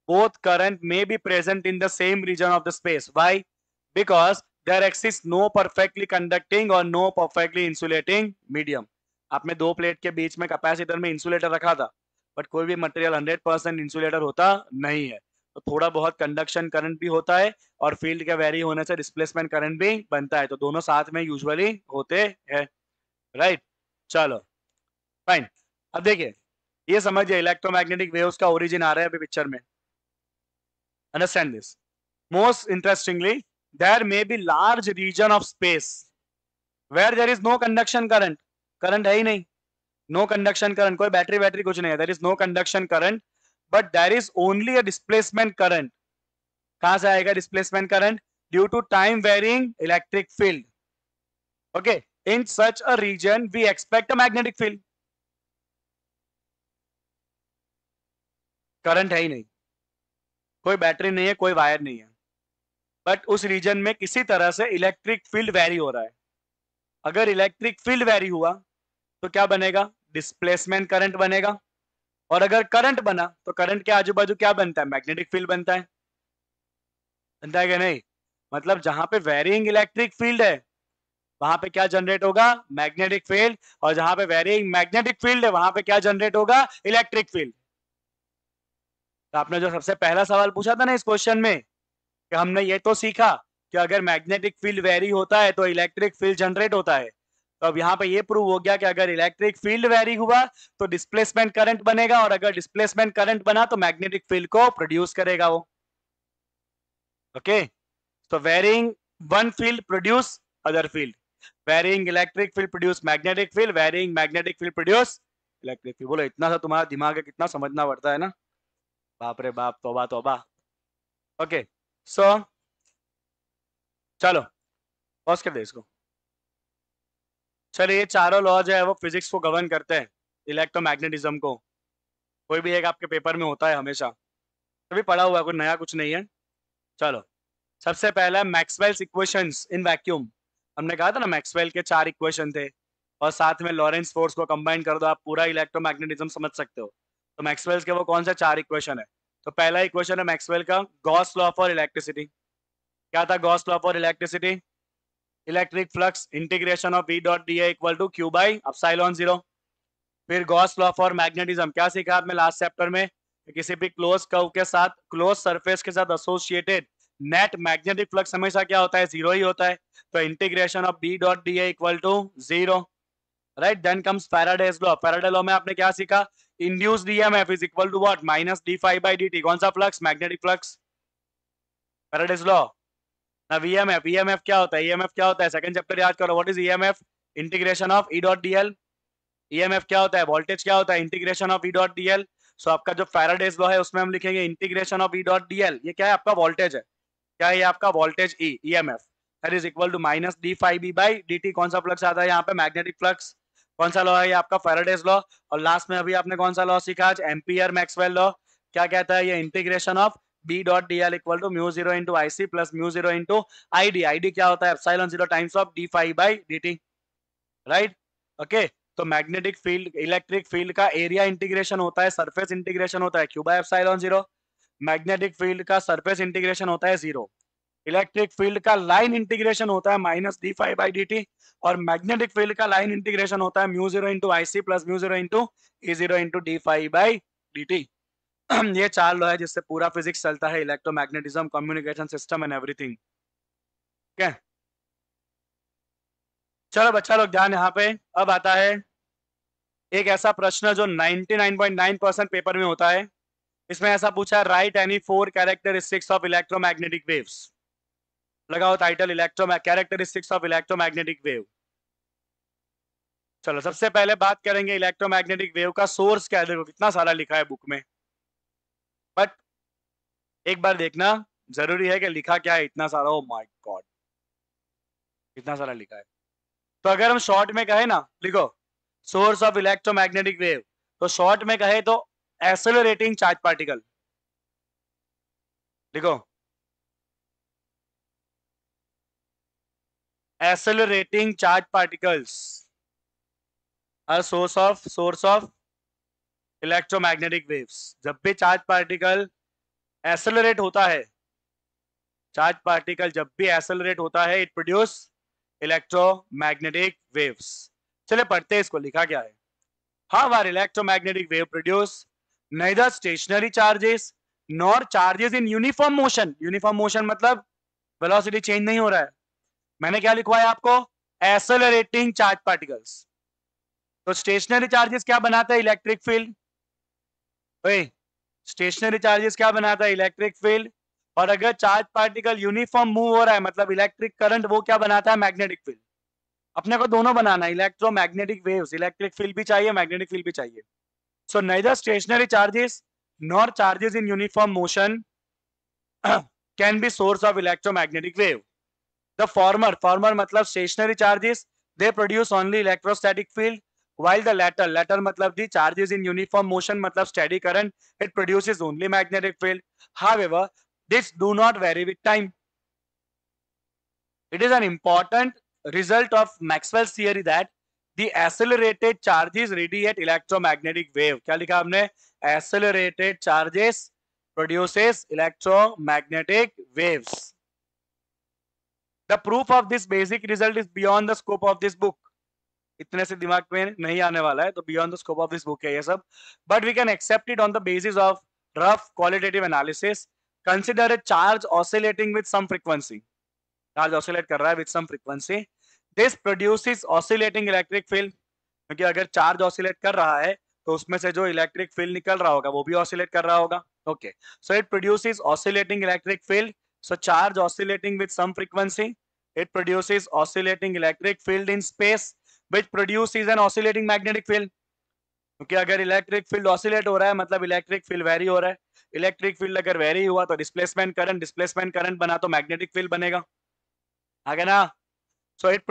both current may be present in the same region of the space. Why? Because there exists no perfectly conducting or no perfectly insulating medium. आपने दो plate के बीच में कैपेसिटर में इंसुलेटर रखा था, बट कोई भी material 100% insulator होता नहीं है, तो थोड़ा बहुत कंडक्शन करंट भी होता है और फील्ड के वेरी होने से डिस्प्लेसमेंट करंट भी बनता है, तो दोनों साथ में यूजुअली होते हैं, राइट? चलो फाइन। अब देखिए, ये समझिए इलेक्ट्रोमैग्नेटिक वेव्स का ओरिजिन आ रहा है अभी पिक्चर में। Understand this. Most interestingly, there may be large region of space where there is no conduction current. Current है ही नहीं, no conduction current, कोई बैटरी बैटरी कुछ नहीं है, there is no conduction current, but there is only a displacement current. कहां से आएगा displacement current? Due to time varying electric field. Okay, in such a region we expect a magnetic field. Current है ही नहीं, कोई battery नहीं है, कोई wire नहीं है, बट उस रीजन में किसी तरह से इलेक्ट्रिक फील्ड वेरी हो रहा है। अगर इलेक्ट्रिक फील्ड वेरी हुआ तो क्या बनेगा? डिस्प्लेसमेंट करंट बनेगा, और अगर करंट बना तो करंट के आजू बाजू क्या बनता है? मैग्नेटिक फील्ड बनता है। बनता है कि नहीं? मतलब जहां पे वेरिंग इलेक्ट्रिक फील्ड है वहां पे क्या जनरेट होगा? मैग्नेटिक फील्ड, और जहां पे वेरिंग मैग्नेटिक फील्ड है वहां पे क्या जनरेट होगा? Electric field. तो आपने जो सबसे पहला सवाल पूछा था ना इस क्वेश्चन में, कि हमने ये तो सीखा कि अगर मैग्नेटिक फील्ड वेरी होता है तो इलेक्ट्रिक फील्ड जनरेट होता है, तो अब यहाँ पे ये प्रूव हो गया कि अगर इलेक्ट्रिक फील्ड वेरी हुआ तो डिस्प्लेसमेंट करंट बनेगा, और अगर डिस्प्लेसमेंट करंट बना तो मैग्नेटिक फील्ड को प्रोड्यूस करेगा वो। ओके, तो varying one field produce other field, varying electric field produce magnetic field, varying magnetic field produce electric field. बोलो इतना सा तुम्हारा दिमाग है, कितना समझना पड़ता है ना, बाप रे बाप, तौबा तौबा। ओके, सो चलो पॉज कर दे इसको। चलिए, ये चारों लॉ जो है वो फिजिक्स को गवर्न करते हैं, इलेक्ट्रोमैग्नेटिज्म को। कोई भी एक आपके पेपर में होता है हमेशा, कभी पढ़ा हुआ, कोई नया कुछ नहीं है। चलो, सबसे पहला मैक्सवेल्स इक्वेशंस इन वैक्यूम। हमने कहा था ना मैक्सवेल के 4 इक्वेशन थे, और साथ में लॉरेंस फोर्स को कंबाइन कर दो, आप पूरा इलेक्ट्रोमैग्नेटिज्म समझ सकते हो। तो मैक्सवेल्स के वो कौन से 4 इक्वेशन है? तो पहला इक्वेशन है मैक्सवेल का गॉस लॉ फॉर इलेक्ट्रिसिटी। क्या था Gauss law for electricity? Electric flux integration of V dot D equal to Q by epsilon 0। फिर गॉस लॉ फॉर मैग्नेटिज्म, क्या सीखा आपने लास्ट चैप्टर में? किसी भी क्लोज कर्व के साथ, क्लोज सरफेस के साथ एसोसिएटेड नेट मैग्नेटिक फ्लक्स हमेशा क्या होता है? 0 ही होता है। तो integration of B dot D equal to 0, right? Then comes Faraday's law. Faraday law में आपने क्या सीखा? Induced EMF is equal to what? Minus D phi by D T. कौन सा flux? Magnetic flux. Faraday's law ना। VMF, EMF क्या होता है? ईएमएफ क्या होता है? सेकंड चैप्टर याद करो, what is EMF? Integration of E dot DL. EMF क्या होता है? वोल्टेज क्या होता है? Integration of E dot DL. सो आपका जो फैराडेज लॉ है उसमें हम लिखेंगे integration of E dot DL. ये क्या है? आपका वोल्टेज है। क्या है ये आपका? Voltage E, EMF, that is equal to minus D phi B by D T. कौन सा फ्लक्स आता है यहाँ पे? Magnetic flux. कौन सा लॉ है ये? आपका फैराडेज लॉ। और लास्ट में अभी आपने कौन सा लॉ सीखा आज? Ampere Maxwell law. क्या कहता है ये? Integration of B dot D L equal to mu 0 into I C plus mu 0 into I D. I D क्या होता है? Epsilon 0 times of D phi by D T, right? Okay, तो magnetic field, electric field का area integration होता है, surface integration होता है Q by epsilon 0। Magnetic field का सरफेस इंटीग्रेशन होता है 0। इलेक्ट्रिक फील्ड का लाइन इंटीग्रेशन होता है minus D phi by D T, और मैग्नेटिक फील्ड का लाइन इंटीग्रेशन होता है mu 0 into I C plus mu 0 into E 0 into D phi by D T. ये 4 लॉ है जिससे पूरा फिजिक्स चलता है, electromagnetism, communication system and everything. ठीक है, चलो बच्चा लोग ध्यान। यहाँ पे अब आता है एक ऐसा प्रश्न जो 99.9% पेपर में होता है। इसमें ऐसा पूछा है, write any 4 characteristics of electromagnetic waves. लगाओ title, characteristics of electromagnetic wave. चलो सबसे पहले बात करेंगे इलेक्ट्रोमैग्नेटिक वेव का सोर्स क्या है। देखो कितना सारा लिखा है बुक में, बट एक बार देखना जरूरी है कि लिखा क्या है इतना सारा। ओ माय गॉड, इतना सारा लिखा है। तो अगर हम शॉर्ट में कहे ना, लिखो सोर्स ऑफ इलेक्ट्रोमैग्नेटिक वेव, तो शॉर्ट में कहे तो एक्सेलरेटिंग चार्ज पार्टिकल। देखो, accelerating charged particles are source of electromagnetic waves. जब भी चार्ज पार्टिकल एक्सेलरेट होता है, चार्ज पार्टिकल जब भी एक्सेलरेट होता है, इट प्रोड्यूस इलेक्ट्रोमैग्नेटिक वेव्स. चले पढ़ते हैं इसको, लिखा क्या है. How are electromagnetic wave produce? neither stationary charges nor charges in uniform motion. Uniform motion मतलब वेलोसिटी चेंज नहीं हो रहा है. मैंने क्या लिखवाया आपको? Accelerating charge particles. तो स्टेशनरी चार्जेस क्या बनाता है? Electric field. स्टेशनरी चार्जेस क्या बनाता है? Electric field. और अगर चार्ज पार्टिकल यूनिफॉर्म मूव हो रहा है मतलब इलेक्ट्रिक करंट, वो क्या बनाता है? Magnetic field. अपने को दोनों बनाना है, इलेक्ट्रोमैग्नेटिक वेव्स, इलेक्ट्रिक फील्ड भी चाहिए, मैग्नेटिक फील्ड भी चाहिए. सो neither stationary charges nor charges in uniform motion can be source of electromagnetic wave. The former मतलब stationary charges, they produce only electrostatic field, while the latter मतलब the charges in uniform motion मतलब steady current, it produces only magnetic field. However, this do not vary with time. It is an important result of Maxwell's theory that the accelerated charges radiate electromagnetic wave. क्या लिखा हमने? Accelerated charges produces electromagnetic waves. The proof of this basic result is beyond the scope of this book. इतने से दिमाग में नहीं आने वाला है, तो beyond the scope of this book है ये सब. But we can accept it on the basis of rough qualitative analysis. Consider a charge oscillating with some frequency. Charge oscillate कर रहा है with some frequency. This produces oscillating electric field. क्योंकि अगर charge oscillate कर रहा है तो उसमें से जो इलेक्ट्रिक फील्ड निकल रहा होगा वो भी ऑसिलेट कर रहा होगा. Okay, so it produces oscillating electric field. So charge oscillating with some frequency, it produces oscillating electric field in space which produces an oscillating magnetic field. क्योंकि अगर इलेक्ट्रिक फील्ड ऑसिलेट हो रहा है मतलब इलेक्ट्रिक फील्ड वेरी हो रहा है. Electric field अगर वेरी हुआ तो डिस्प्लेसमेंट करंट बना तो मैग्नेटिक फील्ड बनेगा. आगे ना. So it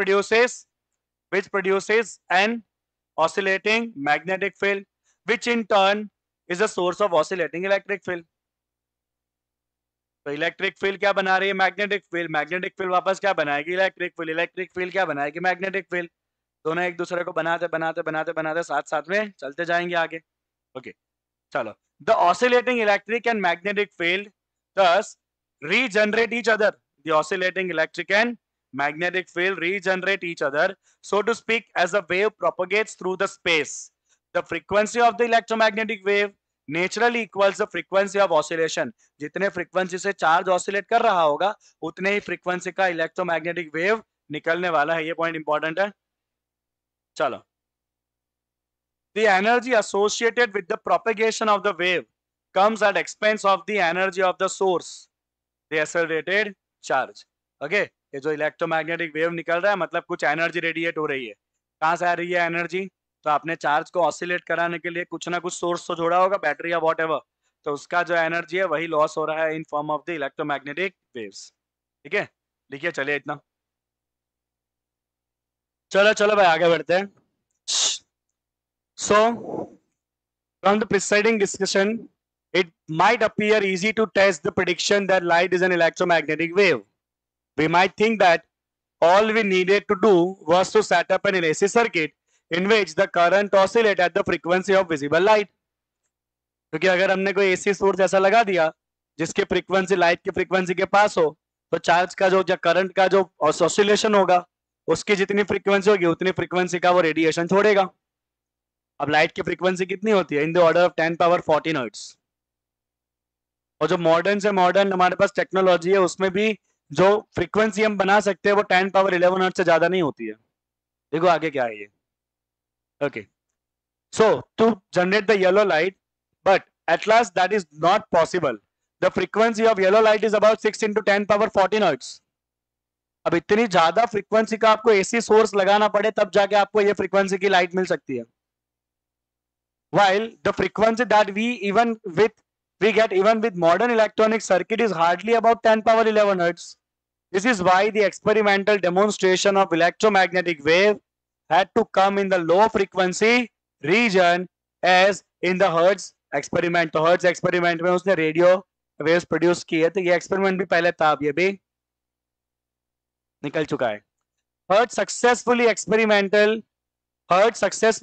produces an oscillating magnetic field, which in turn is a source of oscillating electric field. तो इलेक्ट्रिक फील्ड क्या बना रही है? Magnetic field. मैग्नेटिक फील्ड वापस क्या बनाएगी? Electric field. इलेक्ट्रिक फील्ड क्या बनाएगी? Magnetic field. दोनों एक दूसरे को बनाते साथ में चलते जाएंगे आगे. ओके, चलो. The oscillating electric and magnetic field thus regenerate each other. The oscillating electric and magnetic field regenerate each other, so to speak, as a wave propagates through the space. The frequency of the electromagnetic wave naturally equals the frequency of oscillation. जितने frequency से charge oscillate कर रहा होगा उतने ही frequency का electromagnetic wave निकलने वाला है. ये point important है. चलो. The energy associated with the propagation of the wave comes at expense of the energy of the source, the accelerated charge. Okay, ये जो इलेक्ट्रोमैग्नेटिक वेव निकल रहा है मतलब कुछ एनर्जी रेडिएट हो रही है. कहां से आ रही है एनर्जी? तो आपने चार्ज को ऑसिलेट कराने के लिए कुछ ना कुछ सोर्स तो जोड़ा होगा, बैटरी या व्हाटएवर. तो उसका जो एनर्जी है वही लॉस हो रहा है in form of the electromagnetic waves. ठीक है, लिखिए. चलिए इतना. चलो भाई आगे बढ़ते हैं. So from the preceding discussion, it might appear easy to test the prediction that light is an electromagnetic wave. We might think that all we needed to do was to set up an AC circuit in which the current oscillate at the frequency of visible light. क्योंकि अगर हमने कोई AC source ऐसा लगा दिया जिसके frequency light की frequency के पास हो तो चार्ज का जो करंट का जो ऑसिलेशन होगा उसकी जितनी फ्रीक्वेंसी होगी उतनी फ्रीक्वेंसी का वो रेडिएशन छोड़ेगा. अब लाइट की फ्रीक्वेंसी कितनी होती है? In the order of 10 power 14 hertz. और जो मॉडर्न से मॉडर्न हमारे पास टेक्नोलॉजी है उसमें भी जो फ्रीक्वेंसी हम बना सकते हैं वो 10 पावर 11 हर्ट्ज से ज्यादा नहीं होती है. देखो आगे क्या है ये. Okay, so to generate the yellow light, but at last that is not possible. The frequency of yellow light is about 6 into 10 power 14 hertz. अब इतनी ज्यादा फ्रीक्वेंसी का आपको एसी सोर्स लगाना पड़े तब जाके आपको ये फ्रीक्वेंसी की लाइट मिल सकती है. While the frequency that we get even with modern electronic circuit is hardly about 10 power 11 hertz. This is why the experimental demonstration of electromagnetic wave had to come in the low frequency region as in the Hertz experiment. तो Hertz experiment में उसने radio waves produce की है, तो ये experiment भी पहले था, अब ये भी निकल चुका है. Hertz successful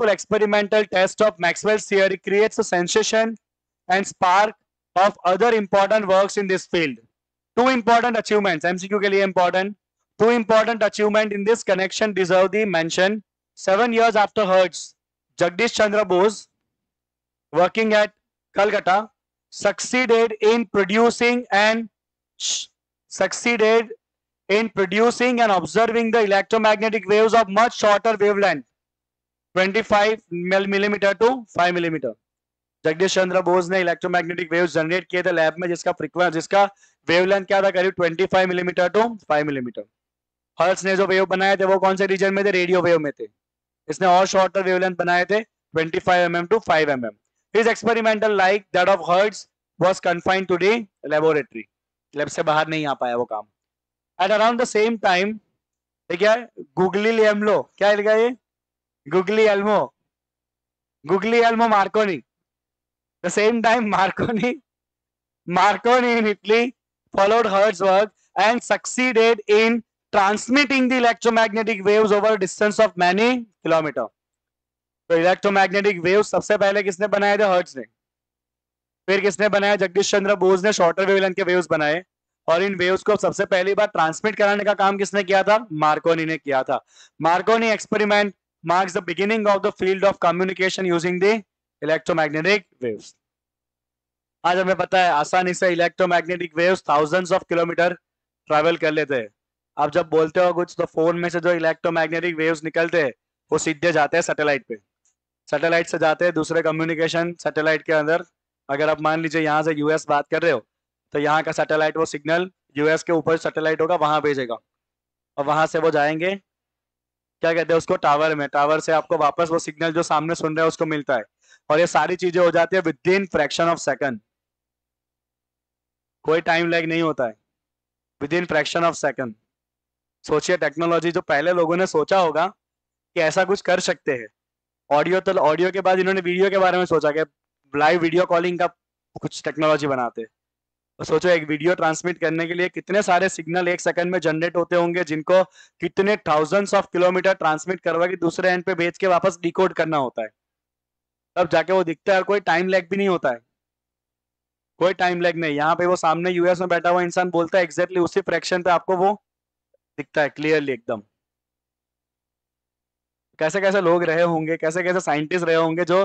experimental test of Maxwell's theory creates a sensation and spark of other important works in this field. Two important achievements, MCQ के लिए important. Two important achievements in this connection deserve the mention. 7 years after Hertz, Jagdish Chandra Bose, working at Calcutta, succeeded in producing and observing the electromagnetic waves of much shorter wavelength, 25 millimeter to 5 millimeter. Jagdish Chandra Bose ने electromagnetic waves generate किए थे lab में, जिसका wavelength क्या था, करीब 25 millimetre to 5 millimetre. Hertz ने जो वेव बनाए थे वो कौन से रीजन में थे, रेडियो वेव में थे. इसने और शॉर्टर वेवलेंथ बनाए थे 25 mm to 5 mm. His experimental like that of Hertz was confined to the laboratory. Lab से बाहर नहीं आ पाया वो काम. At around the same time, क्या है, गुग्लिएल्मो, क्या लिखा है, गुग्लिएल्मो Markovnikov. The same time, Marconi in Italy followed Hertz's work and succeeded in transmitting the electromagnetic waves over a distance of many kilometers. तो इलेक्ट्रोमैग्नेटिक वेव्स सबसे पहले किसने बनाए थे, हर्ट्ज ने. फिर किसने बनाया, जगदीश चंद्र बोस ने शॉर्टर वेवलेंथ के वेव्स बनाए. और इन वेव्स को सबसे पहली बार ट्रांसमिट कराने का काम किसने किया था, मार्कोनी ने किया था. Markovnikov experiment marks the beginning of the field of communication using the electromagnetic waves. आज हमें पता है आसानी से electromagnetic waves thousands of kilometre travel कर लेते हैं. आप जब बोलते हो कुछ तो फोन में से जो इलेक्ट्रोमैग्नेटिक वेव्स निकलते हैं वो सीधे जाते हैं सैटेलाइट पे. सैटेलाइट से जाते हैं दूसरे कम्युनिकेशन सैटेलाइट के अंदर. अगर आप मान लीजिए यहाँ से यूएस बात कर रहे हो तो यहाँ का सैटेलाइट वो सिग्नल यूएस के ऊपर सैटेलाइट होगा वहां भेजेगा और वहां से वो जाएंगे, क्या कहते हैं उसको, टावर में. टावर से आपको वापस वो सिग्नल जो सामने सुन रहे हैं उसको मिलता है. और ये सारी चीजें हो जाती है with in fraction of second. कोई टाइम लैग नहीं होता है, with in fraction of second. सोचिए टेक्नोलॉजी जो पहले लोगों ने सोचा होगा कि ऐसा कुछ कर सकते हैं. ऑडियो के बाद इन्होंने वीडियो के बारे में सोचा कि लाइव वीडियो कॉलिंग का कुछ टेक्नोलॉजी बनाते. तो सोचो एक वीडियो ट्रांसमिट करने के लिए कितने सारे सिग्नल एक सेकंड में जनरेट होते होंगे, जिनको कितने थाउजेंड्स ऑफ किलोमीटर ट्रांसमिट करवा के दूसरे एंड पे भेज के वापस डिकोड करना होता है, तब जाके वो दिखता है. कोई टाइम लैग भी नहीं होता है, कोई टाइम लैग नहीं. यहाँ पे वो सामने यूएस में बैठा हुआ इंसान बोलता है एग्जैक्टली उसी फ्रैक्शन पे आपको वो दिखता है क्लियरली एकदम. कैसे कैसे लोग रहे होंगे, कैसे कैसे साइंटिस्ट रहे होंगे जो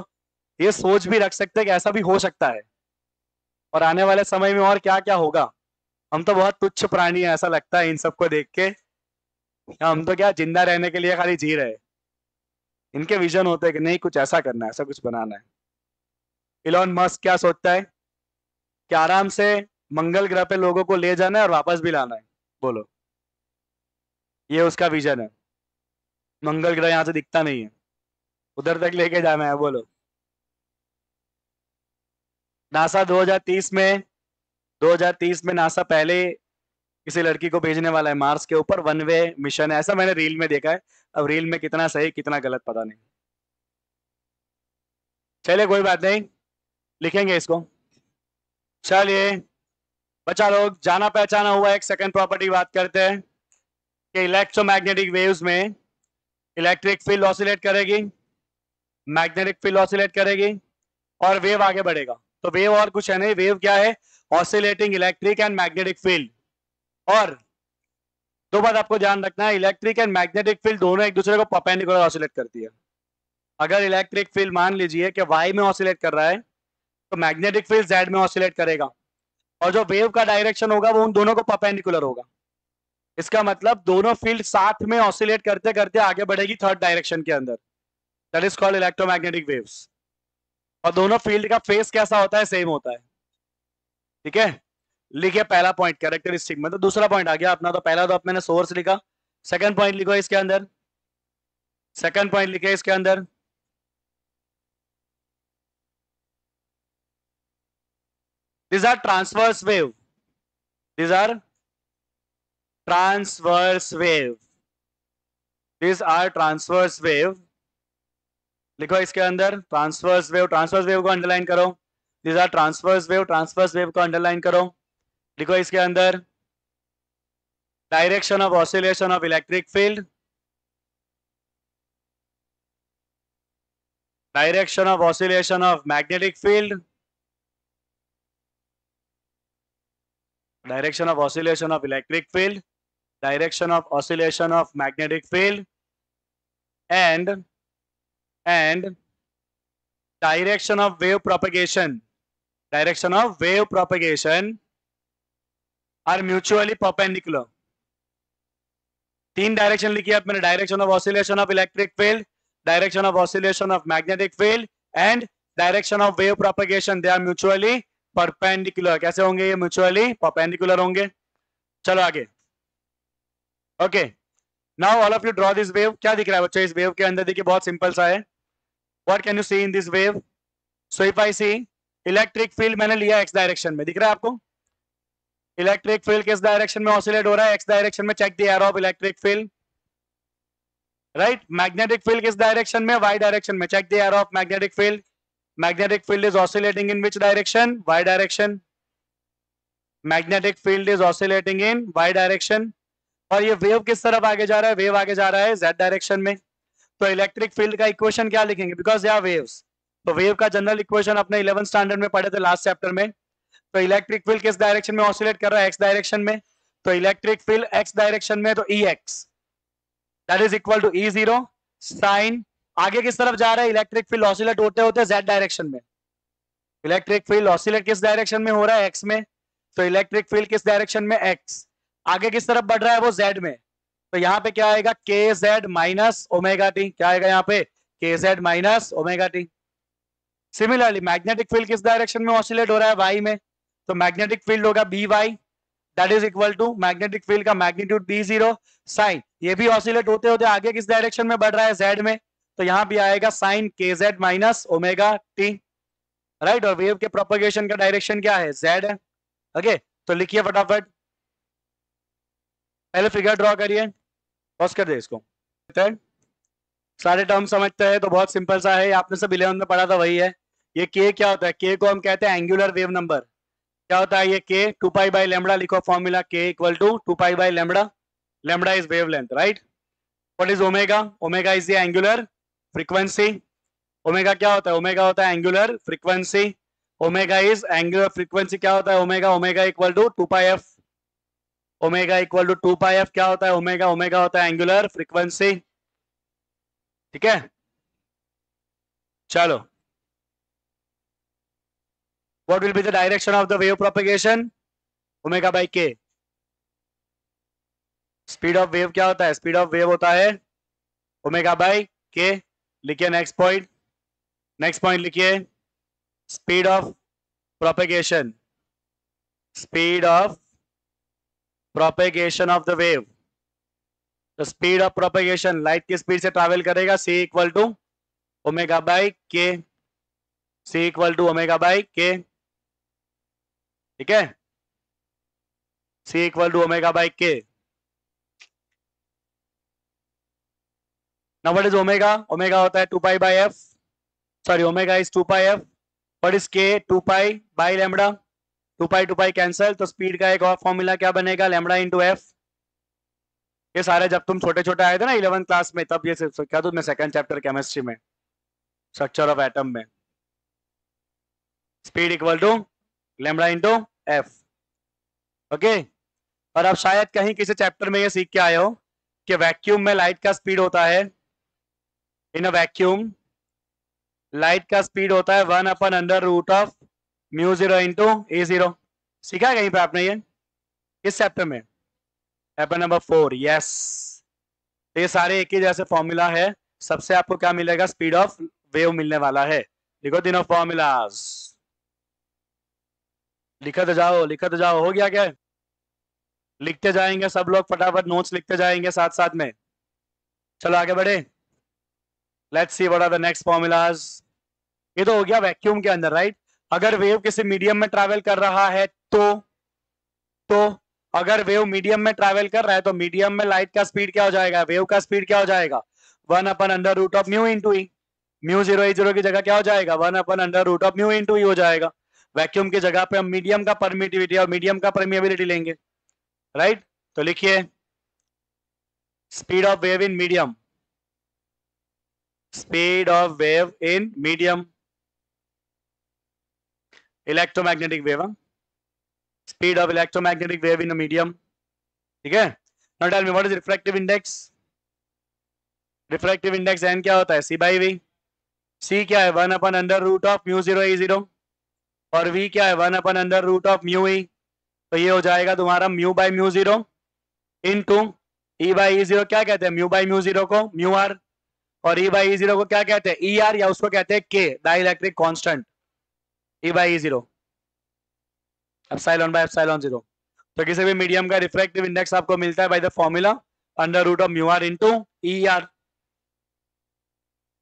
ये सोच भी रख सकते हैं कि ऐसा भी हो सकता है. और आने वाले समय में और क्या क्या होगा. हम तो बहुत तुच्छ प्राणी है ऐसा लगता है इन सबको देख के. हम तो क्या जिंदा रहने के लिए खाली जी रहे. इनके विजन होते हैं कि नहीं कुछ ऐसा करना है, ऐसा कुछ बनाना है. इलॉन मस्क क्या सोचता है कि आराम से मंगल ग्रह पे लोगों को ले जाना है और वापस भी लाना है. बोलो, ये उसका विजन है. मंगल ग्रह यहाँ से दिखता नहीं है, उधर तक लेके जाना है. बोलो, नासा 2030 में नासा पहले किसी लड़की को भेजने वाला है मार्स के ऊपर. 1 वे मिशन है, ऐसा मैंने रील में देखा है. अब रील में कितना सही कितना गलत पता नहीं. चलिए कोई बात नहीं, लिखेंगे इसको. चलिए बच्चा लोग, जाना पहचाना हुआ एक सेकंड प्रॉपर्टी बात करते हैं कि इलेक्ट्रोमैग्नेटिक वेव्स में इलेक्ट्रिक फील्ड ऑसिलेट करेगी, मैग्नेटिक फील्ड ऑसिलेट करेगी और वेव आगे बढ़ेगा. तो वेव और कुछ है नहीं, वेव क्या है, oscillating electric and magnetic field. और दो बात आपको ध्यान रखना है, इलेक्ट्रिक एंड मैग्नेटिक फील्ड दोनों एक दूसरे को परपेंडिकुलर ऑसिलेट करती है. अगर इलेक्ट्रिक फील्ड मान लीजिए कि वाई में ऑसिलेट कर रहा है तो मैग्नेटिक फील्ड जेड में ऑसिलेट करेगा. और जो वेव का डायरेक्शन होगा वो उन दोनों को परपेंडिकुलर होगा. इसका मतलब दोनों फील्ड साथ में ऑसिलेट करते करते आगे बढ़ेगी थर्ड डायरेक्शन के अंदर. That is called electromagnetic waves. और दोनों फील्ड का फेस कैसा होता है, सेम होता है. ठीक है, लिखिए पहला पॉइंट कैरेक्टरिस्टिक में. तो दूसरा पॉइंट आ गया अपना. तो पहला तो अब मैंने सोर्स लिखा, सेकंड पॉइंट लिखो इसके अंदर, सेकंड पॉइंट लिखे इसके अंदर. These are transverse wave. These are transverse wave. These are transverse wave. लिखो इसके अंदर ट्रांसवर्स वेव. ट्रांसवर्स वेव को अंडरलाइन करो. These are transverse wave. Transverse wave को अंडरलाइन करो. लिखो इसके अंदर direction of oscillation of electric field, direction of oscillation of magnetic field, direction of oscillation of electric field, direction of oscillation of magnetic field, and direction of wave propagation, direction of wave propagation are mutually perpendicular. तीन direction लिखी है मैंने, direction of oscillation of electric field, direction of oscillation of magnetic field and direction of wave propagation, they are mutually perpendicular. कैसे होंगे ये? Mutually perpendicular होंगे. चलो आगे. Okay, now all of you draw this wave. क्या दिख रहा है बच्चों इस वेव के अंदर? देखिए बहुत सिंपल सा है. What can you see in this wave? So if I see electric field मैंने लिया एक्स डायरेक्शन में, दिख रहा है आपको? इलेक्ट्रिक फील्ड किस डायरेक्शन में ऑसिलेट हो रहा है? एक्स डायरेक्शन में. Check the arrow of electric field. Right. Magnetic field किस डायरेक्शन में? वाई डायरेक्शन में. Check the arrow of magnetic field. Magnetic field is oscillating in which direction? Y direction. Magnetic field is oscillating in Y direction. और ये wave किस तरफ आगे जा रहा है? वेव आगे जा रहा है Z डायरेक्शन में. तो इलेक्ट्रिक फील्ड का इक्वेशन क्या लिखेंगे? बिकॉज यह वेव्स, तो वेव का जनरल इक्वेशन अपने 11th स्टैंडर्ड में पढ़े थे लास्ट चैप्टर में. तो इलेक्ट्रिक फील्ड किस डायरेक्शन में ऑसिलेट कर रहा है? एक्स डायरेक्शन में. तो इलेक्ट्रिक फील्ड एक्स डायरेक्शन में, तो E X that is equal to E0 sine. आगे किस तरफ जा रहा है? इलेक्ट्रिक फील्ड ऑसिलेट होते होते Z डायरेक्शन में. इलेक्ट्रिक फील्ड ऑसिलेट किस डायरेक्शन में हो रहा है? X में. तो इलेक्ट्रिक फील्ड किस डायरेक्शन में? X. आगे किस तरफ बढ़ रहा है? वो Z में. तो यहाँ पे क्या आएगा? KZ minus omega T. क्या आएगा यहाँ पे? KZ minus omega T. Similarly magnetic field किस डायरेक्शन में ऑसिलेट हो रहा है? Y में. तो मैग्नेटिक फील्ड होगा BY that is equal to magnetic field का मैग्नीट्यूड B0 साइन. ये भी ऑसिलेट होते होते आगे किस डायरेक्शन में बढ़ रहा है? Z में. तो यहां भी आएगा sine KZ minus omega T. Right. और वेव के प्रोपगेशन का डायरेक्शन क्या है? Z है. ओके, तो लिखिए फटाफट. पहले फिगर ड्रॉ करिए. पॉज कर दे इसको. सारे टर्म समझते हैं तो बहुत सिंपल सा है, आपने सब 11 में पढ़ा था वही है. ये K क्या होता है? K को हम कहते हैं एंगुलर वेव नंबर. क्या होता है ये K? 2 pi by lambda. लिखो formula K equal to 2 pi by lambda. Lambda is wave length. Right. What is omega? Omega is the angular frequency. Omega क्या होता है? ओमेगा होता है angular frequency. Omega is angular frequency. क्या होता है omega? Omega equal to 2 pi F. Omega equal to 2 pi F. क्या होता है ओमेगा? ओमेगा होता है एंगुलर फ्रीक्वेंसी. ठीक है, चलो. What will be the direction of the wave propagation? Omega by के. स्पीड ऑफ वेव क्या होता है? स्पीड ऑफ वेव होता है ओमेगा बाई के. लिखिए नेक्स्ट पॉइंट. नेक्स्ट पॉइंट लिखिए speed of propagation. Speed of propagation of the wave. The speed of propagation, light की स्पीड से ट्रैवल करेगा. सी इक्वल टू ओमेगा बाई के. सी इक्वल टू ओमेगा बाई के. ठीक है, सी इक्वल टू ओमेगा बाई के. Now what is omega? Omega होता है 2 pi by F. Sorry, omega is 2 pi F. What is k? 2 pi by lambda. 2 pi cancel. तो speed का एक और फॉर्मूला क्या बनेगा? Lambda into F. ये सारे जब तुम छोटे छोटे आए थे ना 11th क्लास में, तब ये क्या तुमने सेकंड चैप्टर केमिस्ट्री में स्ट्रक्चर ऑफ एटम में. Speed equal to lambda into F. Okay, और अब शायद कहीं किसी चैप्टर में ये सीख के आए हो कि वैक्यूम में लाइट का स्पीड होता है, इन अ वैक्यूम लाइट का स्पीड होता है 1 upon under root of mu 0 into E0. सीखा है कहीं पे आपने ये? किस चैप्टर में? Chapter number 4. यस, तो ये सारे एक ही जैसे फॉर्मूला है. सबसे आपको क्या मिलेगा? स्पीड ऑफ वेव मिलने वाला है. लिखो तीनों फॉर्मूलाज. लिखते जाओ, लिखते जाओ. हो गया क्या? लिखते जाएंगे सब लोग फटाफट, नोट्स लिखते जाएंगे साथ साथ में. चलो आगे बढ़े. Let's see what are the next formulas. ये तो हो गया वैक्यूम के अंदर. राइट. अगर वेव किसी मीडियम में ट्रैवल कर रहा है तो अगर वेव मीडियम में ट्रैवल कर रहा है तो मीडियम में लाइट का स्पीड क्या हो जाएगा? वेव का स्पीड क्या हो जाएगा? 1 upon under root of mu into E. Mu 0 E0 की जगह क्या हो जाएगा? 1 upon under root of mu into E हो जाएगा. वैक्यूम की जगह पे हम मीडियम का परमिटिविटी और मीडियम का परमिएबिलिटी लेंगे, राइट? तो लिखिए speed of wave in medium, speed of wave in medium, electromagnetic wave, speed of electromagnetic wave in medium, ठीक है? Now tell me what is refractive index? Refractive index n क्या होता है? सी by we. सी क्या है? 1 upon under root of mu 0 E 0, और V क्या है? 1 upon under root of mu E. तो ये हो जाएगा तुम्हारा mu by mu 0 into E by E 0। क्या कहते हैं म्यू बाई म्यू 0 को? Mu R. और ई बाई ई 0 को क्या कहते हैं? ई आर, या उसको कहते हैं के, dielectric constant, E by E 0, epsilon bye epsilon 0। तो किसी भी मीडियम का रिफ्रैक्टिव इंडेक्स आपको मिलता है by the formula under root of mu r into e r.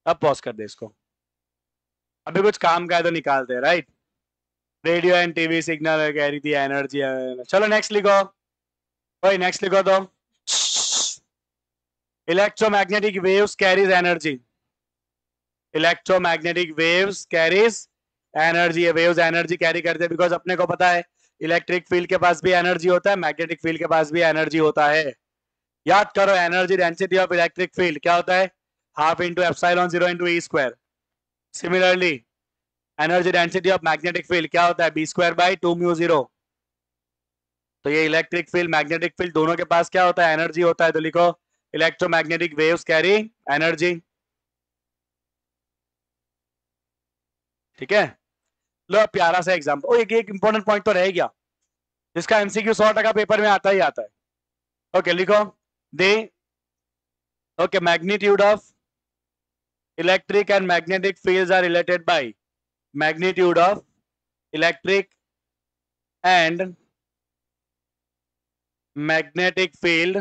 अब पॉज कर दे इसको, अभी कुछ काम का है तो निकालते हैं, right? Radio and TV signal कह रही थी एनर्जी। चलो नेक्स्ट लिखो, ओए नेक्स्ट लिखो तो। Electromagnetic waves carries energy, electromagnetic waves carries energy. Waves energy carry करते हैं बिकॉज अपने को पता है इलेक्ट्रिक फील्ड के पास भी एनर्जी होता है, मैग्नेटिक फील्ड के पास भी एनर्जी होता है। याद करो energy density of electric field क्या होता है? Half into epsilon 0 into e square. Similarly energy density of magnetic field क्या होता है? B square by 2 mu 0। तो ये इलेक्ट्रिक फील्ड मैग्नेटिक फील्ड दोनों के पास क्या होता है? एनर्जी होता है। तो लिखो इलेक्ट्रोमैग्नेटिक वेव्स कैरी एनर्जी, ठीक है? लो प्यारा सा एग्जांपल। एक इंपॉर्टेंट पॉइंट तो रह गया जिसका एमसीक्यू 100% पेपर में आता ही आता है। ओके लिखो दे, okay magnitude of electric and magnetic fields are related by magnitude of electric and magnetic field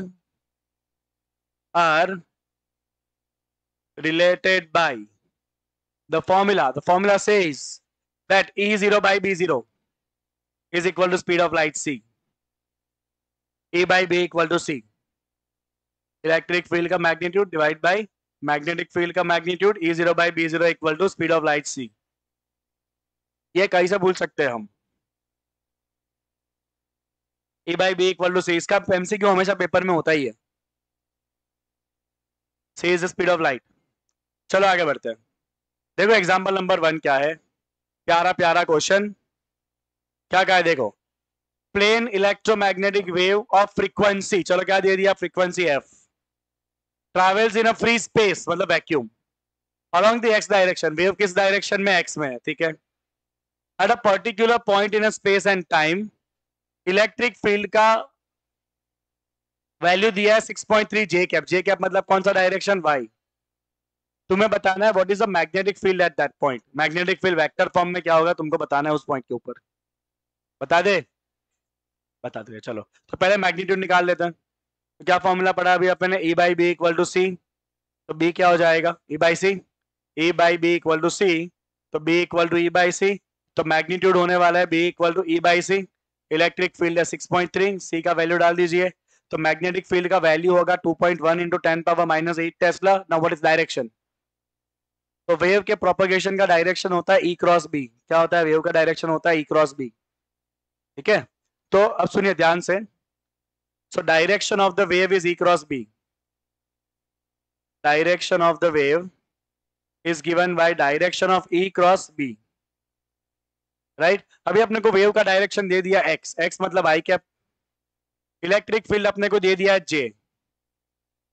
are related by the formula says that E0 by B0 is equal to speed of light c, E by B equal to c, electric field का magnitude divide by magnetic field का magnitude, E0 by B0 equal to speed of light c। ये कैसे भूल सकते हैं हम? E by B equal to c, इसका MCQ हमेशा पेपर में होता ही है। c is the speed of light. चलो आगे बढ़ते हैं। देखो एग्जांपल नंबर 1 क्या है, प्यारा प्यारा क्वेश्चन। क्या कहा है देखो, plane electromagnetic wave of frequency, चलो क्या दे दिया? Frequency f, travels in a free space मतलब vacuum along the x direction. Wave किस डायरेक्शन में? x में है, ठीक है? At a particular point in a space and time, electric field का वैल्यू दिया है 6.3 जे कैप। जे कैप मतलब कौन सा डायरेक्शन? y। तुम्हें बताना है what is the magnetic field at that point. Magnetic field vector form में क्या होगा तुमको बताना है उस पॉइंट के ऊपर। बता दे, बता दे। चलो तो पहले मैग्नीट्यूड निकाल लेते हैं। तो क्या फॉर्मूला पढ़ा अभी अपने? E by B equal to C. तो B क्या हो जाएगा? E by C. E by B equal to C, तो B equal to E by C. तो मैग्नीट्यूड होने वाला है B equal to E by C. Electric field है 6.3, C का वैल्यू डाल दीजिए। तो मैग्नेटिक फील्ड का वैल्यू होगा 2.1 into 10⁻⁸ Tesla. Now what is direction? तो वेव के प्रोपगेशन का डायरेक्शन होता है E क्रॉस B। क्या होता है? वेव का डायरेक्शन होता है E क्रॉस B, ठीक है? तो अब सुनिए ध्यान से। So direction of the wave is E cross B। Direction of the wave is given by direction of E cross B, right? अभी अपने को वेव का डायरेक्शन दे दिया x, x मतलब I कैप। इलेक्ट्रिक फील्ड अपने को दे दिया है J।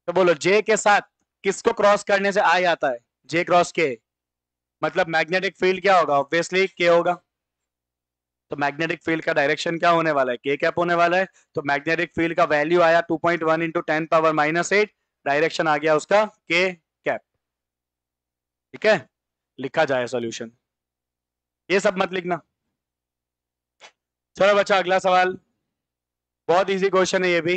तो बोलो J के साथ किसको क्रॉस करने से I आता है? J क्रॉस K, मतलब मैग्नेटिक फील्ड क्या होगा? ऑब्वियसली K होगा। तो मैग्नेटिक फील्ड का डायरेक्शन क्या होने वाला है? K कैप होने वाला है। तो मैग्नेटिक फील्ड का वैल्यू आया 2.1 इंटू 10⁻⁸, डायरेक्शन आ गया उसका K कैप, ठीक है? लिखा जाए सॉल्यूशन, ये सब मत लिखना। चलो बच्चा अगला सवाल, बहुत इजी क्वेश्चन है ये भी।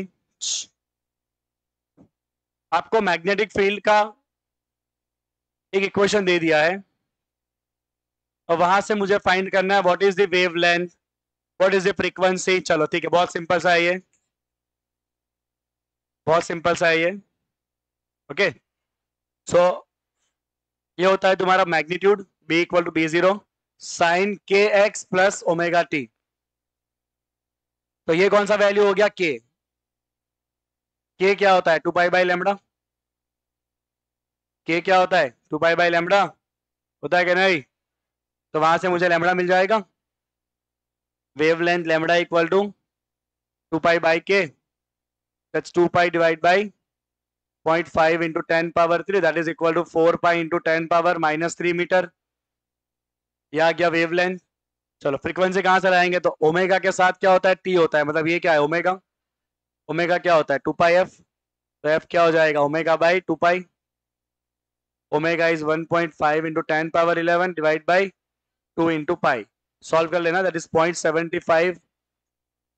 आपको मैग्नेटिक फील्ड का एक इक्वेशन दे दिया है और वहां से मुझे फाइंड करना है what is the wave length, what is the frequency. चलो ठीक है, बहुत सिंपल सा है ये, बहुत सिंपल सा है ये। ओके सो ये होता है तुम्हारा magnitude B equal to B0 sine के एक्स प्लस ओमेगा टी। तो ये कौन सा वैल्यू हो गया के क्या होता है 2 पाई बाई लैम्बडा। के क्या होता है 2 पाई बाई लैम्बडा होता है कि नहीं। तो वहां से मुझे लैम्बडा मिल जाएगा। Wavelength lambda equal to 2 pi by K, that's 2 pi divide by 0.5 into 10⁻³ that is equal to 4 pi into 10⁻³ metre. यह आ गया वेवलेंथ। चलो फ्रीक्वेंसी कहां से लाएंगे, तो ओमेगा के साथ क्या होता है टी होता है, मतलब ये क्या है ओमेगा। ओमेगा क्या होता है 2 पाई एफ, तो एफ क्या हो जाएगा omega by 2 pi. Omega is 1.5 into 10⁻11 divide by 2 into pi. Solve कर लेना, that is 0.75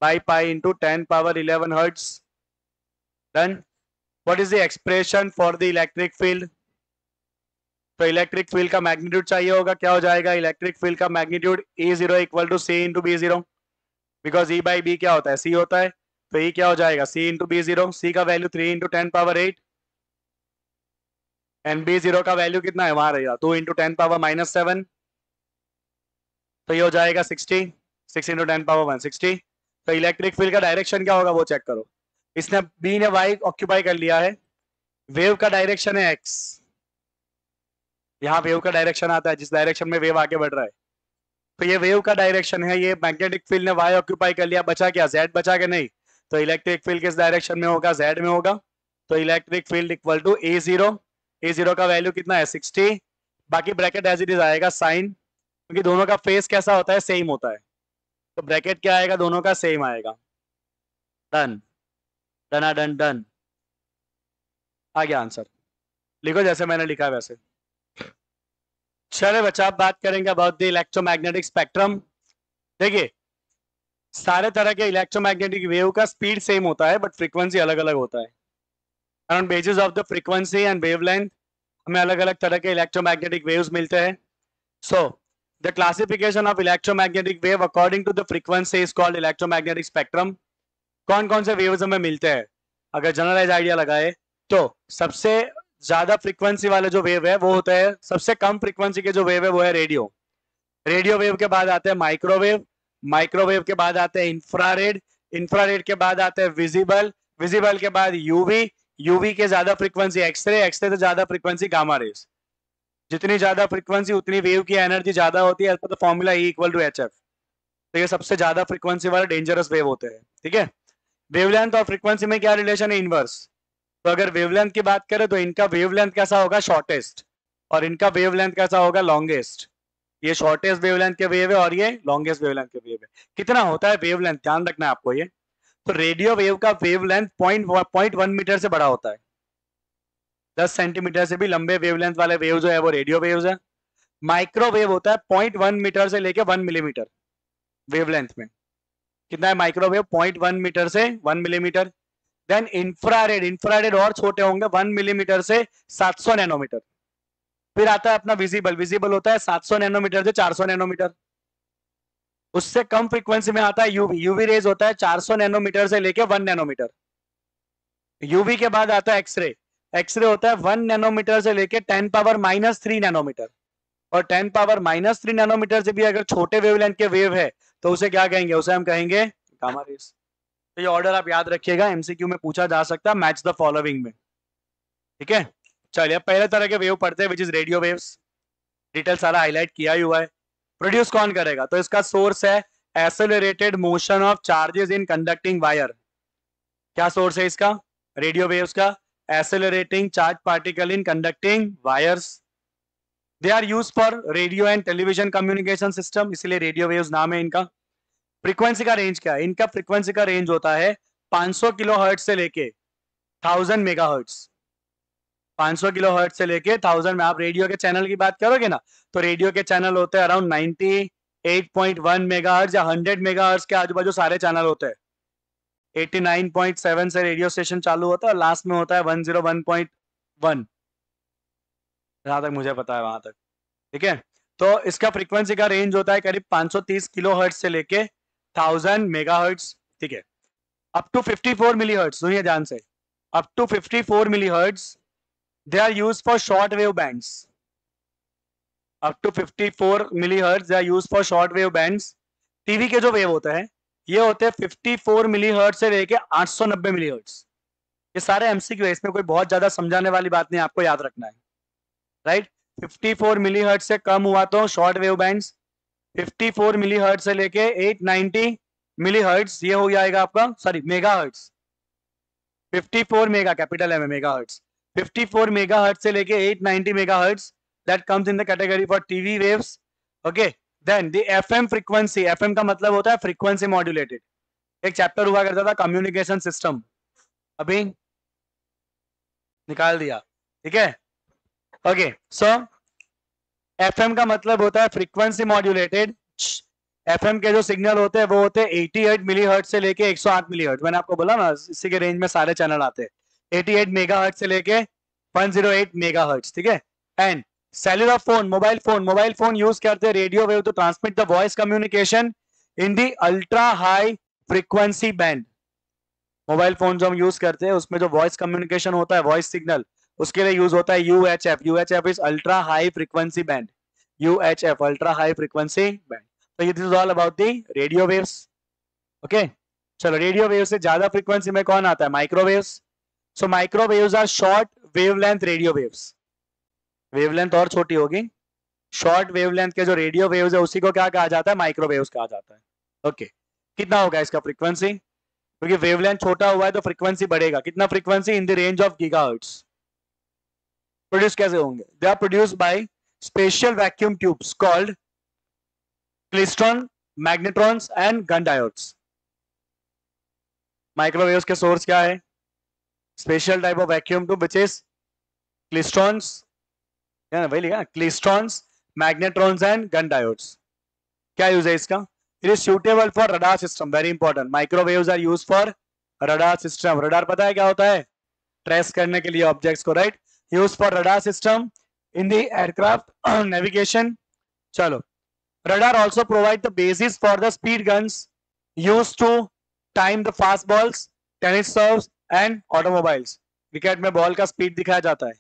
by pi into 10⁻11 hertz. Done. What is the expression for the electric field. तो इलेक्ट्रिक फील्ड का magnitude चाहिए होगा, क्या हो जाएगा इलेक्ट्रिक फील्ड का magnitude E0 equal to c into B0, because E by b क्या होता है C होता है, तो E क्या हो जाएगा C इंटू B0। C का वैल्यू 3 इंटू 10⁻8 एंड B0 का वैल्यू कितना है वहां रहेगा 2 इंटू 10⁻−7, तो ये हो जाएगा 60, 6 इंटू 10⁻1 60। तो इलेक्ट्रिक फील्ड का डायरेक्शन क्या होगा वो चेक करो। इसने बी ने वाई ऑक्यूपाई कर लिया है, वेव का डायरेक्शन है एक्स, यहाँ वेव का डायरेक्शन आता है जिस डायरेक्शन में वेव आगे बढ़ रहा है, तो ये वेव का डायरेक्शन है। ये मैग्नेटिक फील्ड ने वाई ऑक्यूपाई कर लिया, बचा क्या जेड बचा के नहीं, तो इलेक्ट्रिक फील्ड किस डायरेक्शन में होगा जेड में होगा। तो electric field equal to a zero का वैल्यू कितना है 60, बाकी ब्रैकेट एज इट इज आएगा साइन, क्योंकि दोनों का फेस कैसा होता है सेम होता है, तो ब्रैकेट क्या आएगा दोनों का सेम आएगा। डन डन डन डन आ गया आंसर, लिखो जैसे मैंने लिखा वैसे। चले बच्चा अब बात करेंगे अबाउट द इलेक्ट्रोमैग्नेटिक स्पेक्ट्रम। देखिए सारे तरह के इलेक्ट्रोमैग्नेटिक वेव का स्पीड सेम होता है बट फ्रीक्वेंसी अलग अलग होता है। On basis of the frequency and wavelength हमें अलग अलग तरह के इलेक्ट्रोमैग्नेटिक वेव्स मिलते हैं। So the classification of electromagnetic wave according to the frequency is called electromagnetic spectrum. कौन कौन से वेव्स हमें मिलते हैं अगर जनरलाइज आइडिया लगाए तो सबसे ज्यादा फ्रीक्वेंसी वाले जो वेव है वो होता है, सबसे कम फ्रीक्वेंसी के जो वेव है वो है रेडियो। रेडियो वेव के बाद आते हैं माइक्रोवेव, माइक्रोवेव के बाद आते हैं इंफ्रारेड, इंफ्रारेड के बाद आते हैं विजिबल, विजिबल के बाद यूवी, यूवी के ज्यादा फ्रीक्वेंसी एक्सरे, एक्सरे से ज्यादा फ्रीक्वेंसी गामा रेज। जितनी ज्यादा फ्रीक्वेंसी उतनी वेव की एनर्जी ज्यादा होती है, तो formula E equal to HF। तो ये सबसे ज्यादा फ्रीक्वेंसी वाले डेंजरस वेव होते हैं, ठीक है। वेवलेंथ और फ्रीक्वेंसी में क्या रिलेशन है इनवर्स। तो अगर वेवलेंथ की बात करें तो इनका वेवलेंथ कैसा होगा शॉर्टेस्ट, और इनका वेवलेंथ कैसा होगा लॉन्गेस्ट। ये शॉर्टेस्ट वेवलेंथ के वेव है और ये लॉन्गेस्ट वेवलेंथ के वेव है। कितना होता है वेवलेंथ ध्यान रखना है आपको ये। तो रेडियो वेव का वेवलेंथ 0.1 मीटर से बड़ा होता है, 10 सेंटीमीटर से भी लंबे वेवलेंथ वाले वेव जो है वो रेडियो वेव्स है। माइक्रोवेव होता है 0.1 मीटर से लेके 1 मिलीमीटर वेवलेंथ में। कितना है माइक्रोवेव 0.1 मीटर से 1 मिलीमीटर। देन इंफ्रारेड, इंफ्रारेड और छोटे होंगे 1 मिलीमीटर से 700 नैनोमीटर। फिर आता है अपना विजिबल, विजिबल होता है 700 नैनोमीटर से 400 नैनोमीटर। उससे कम फ्रीक्वेंसी में आता है यूवी, यूवी रेज होता है 400 नैनोमीटर से लेके 1 नैनोमीटर। यूवी के बाद आता है एक्सरे, एक्सरे होता है 1 नैनोमीटर से लेके 10⁻³ नैनोमीटर, और 10⁻³ नैनोमीटर से भी अगर छोटे वेवलेंथ के वेव है तो उसे क्या कहेंगे, उसे हम कहेंगे गामा रेज। तो ये ऑर्डर आप याद रखिएगा, एमसीक्यू में पूछा जा सकता है मैच द फॉलोइंग में, ठीक है। चलिए अब पहले तरह के वेव पढ़ते हैं which is radio waves. Detail सारा हाईलाइट किया ही हुआ है। प्रोड्यूस कौन करेगा, तो इसका सोर्स है accelerated motion of charges in conducting wire. क्या सोर्स है इसका रेडियो वेव्स का, accelerating charge particle in conducting wires. They are use for radio and television communication system, इसलिए रेडियो वेव्स नाम है इनका। फ्रीक्वेंसी का रेंज क्या है इनका, फ्रीक्वेंसी का रेंज होता है 500 किलो हर्ट्ज से लेके 1000 मेगा हर्ट्ज। 500 किलो हर्ट्ज से लेके 1000 में। आप रेडियो के चैनल की बात करोगे ना तो रेडियो के चैनल होते हैं अराउंड 98.1 मेगाहर्ट्ज या 100 मेगाहर्ट्ज के आजू बाजू सारे चैनल होते हैं। 89.7 से रेडियो स्टेशन चालू होता है और लास्ट में होता है 101.1, जहां तक मुझे पता है वहां तक, ठीक है। तो इसका फ्रीक्वेंसी का रेंज होता है करीब 530 किलो हर्ट्ज से लेके 1000 मेगाहर्ट्ज, ठीक है। अप टू 54 मिली हर्ट्ज, सुनिए ध्यान से, up to 54 milli hertz they are used for short wave bands. Up to 54 milli hertz are use for short wave bands. TV के जो वेव होते हैं ये होते हैं 54 मिली हर्ट्ज से लेके 890 मिली हर्ट्ज। ये सारे एमसीक्यू है, इसमें कोई बहुत ज्यादा समझाने वाली बात नहीं, आपको याद रखना है, राइट। 54 मिली हर्ट्ज से कम हुआ तो short wave bands, 54 milli hertz से लेके 890 मिली हर्ट्ज ये हो जाएगा आपका, sorry mega hertz, 54 mega capital है मेगा हर्ट्ज, 54 मेगा हर्ट्ज से लेके 890 mega hertz, that comes in the category for TV waves. Okay, then the FM frequency, FM का मतलब होता है फ्रीक्वेंसी मॉड्यूलेटेड। एक चैप्टर हुआ करता था कम्युनिकेशन सिस्टम, अभी निकाल दिया, ठीक है। ओके, सो एफएम का मतलब होता है फ्रीक्वेंसी मॉड्यूलेटेड। एफएम के जो सिग्नल होते हैं वो होते हैं 88 मिलीहर्ट्ज से लेके 108 मिलीहर्ट्ज। मैंने आपको बोला ना इसी के रेंज में सारे चैनल आते हैं, 88 मेगाहर्ट्ज से लेके 108 मेगाहर्ट्ज, ठीक है। And cellular phone, mobile phone use करते हैं radio wave to transmit the voice communication in the ultra high frequency band. Mobile phone जो हम यूज करते हैं उसमें जो वॉइस कम्युनिकेशन होता है, वॉइस सिग्नल, उसके लिए यूज होता है UHF. UHF is ultra high frequency band, UHF ultra high frequency band. तो ये this is all about the radio waves. Okay, चलो रेडियो वेव से ज्यादा फ्रीक्वेंसी में कौन आता है, microwaves. So microwaves are short wavelength radio waves. Wavelength और छोटी होगी, शॉर्ट वेवलेंथ के जो रेडियो वेव्स है उसी को क्या कहा जाता है, माइक्रोवेव्स कहा जाता है। ओके, कितना होगा इसका फ्रीक्वेंसी, क्योंकि वेवलेंथ छोटा हुआ है तो फ्रीक्वेंसी बढ़ेगा। कितना frequency, in the range of gigahertz. Produce कैसे होंगे, they are produce by special vacuum tubes called klystron, magnetrons and gun diodes. Microwaves के सोर्स क्या है, special type of vacuum tube which is klystrons, वही लिखा klystrons, magnetrons and gun diodes. क्या use है इसका, it is suitable for radar system, very important. Microwaves are use for radar system. Radar पता है क्या होता है, ट्रेस करने के लिए ऑब्जेक्ट्स को, right. Use for radar system in the aircraft navigation. चलो, radar also provide the basis for the speed guns used to time the fast balls, tennis serves and automobiles। Wicket में ball का speed दिखाया जाता है,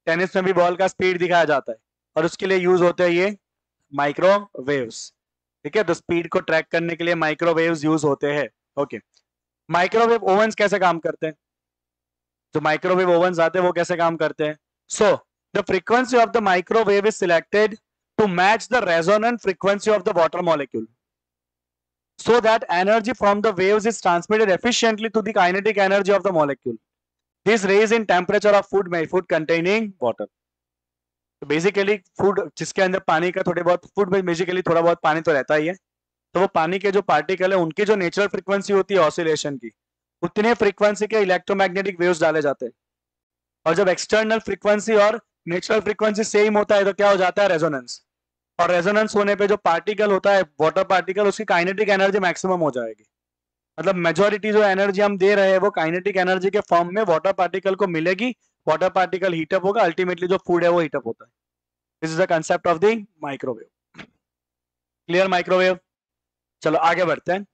tennis में भी ball का speed दिखाया जाता है, और उसके लिए यूज होते हैं ये माइक्रोवेव्स, ठीक है। तो स्पीड को ट्रैक करने के लिए माइक्रोवेव्स यूज होते हैं। ओके, माइक्रोवेव ओवंस कैसे काम करते हैं, जो माइक्रोवेव ओवंस आते हैं वो कैसे काम करते हैं। So the frequency of the microwave is selected to match the resonant frequency of the water molecule, so that energy from the waves is transmitted efficiently to the kinetic energy of the molecule. This raise in temperature of food containing water. तो basically food जिसके अंदर पानी का थोड़े बहुत, food में basically थोड़ा बहुत पानी तो रहता ही है, तो वो पानी के जो पार्टिकल है उनकी जो नेचुरल फ्रीक्वेंसी होती है ऑसिलेशन की, उतने फ्रीक्वेंसी के इलेक्ट्रोमैग्नेटिक वेव्स डाले जाते हैं। और जब एक्सटर्नल फ्रीक्वेंसी और नेचुरल फ्रीक्वेंसी सेम होता है तो क्या हो जाता है, रेजोनेंस। और रेजोनेंस होने पे जो पार्टिकल होता है, वाटर पार्टिकल, उसकी काइनेटिक एनर्जी मैक्सिमम हो जाएगी। मतलब मेजॉरिटी जो एनर्जी हम दे रहे हैं वो काइनेटिक एनर्जी के फॉर्म में वाटर पार्टिकल को मिलेगी। वाटर पार्टिकल हीटअप होगा, अल्टीमेटली जो फूड है वो हीटअप होता है। This is the concept of the microwave. Clear microwave. चलो आगे बढ़ते हैं,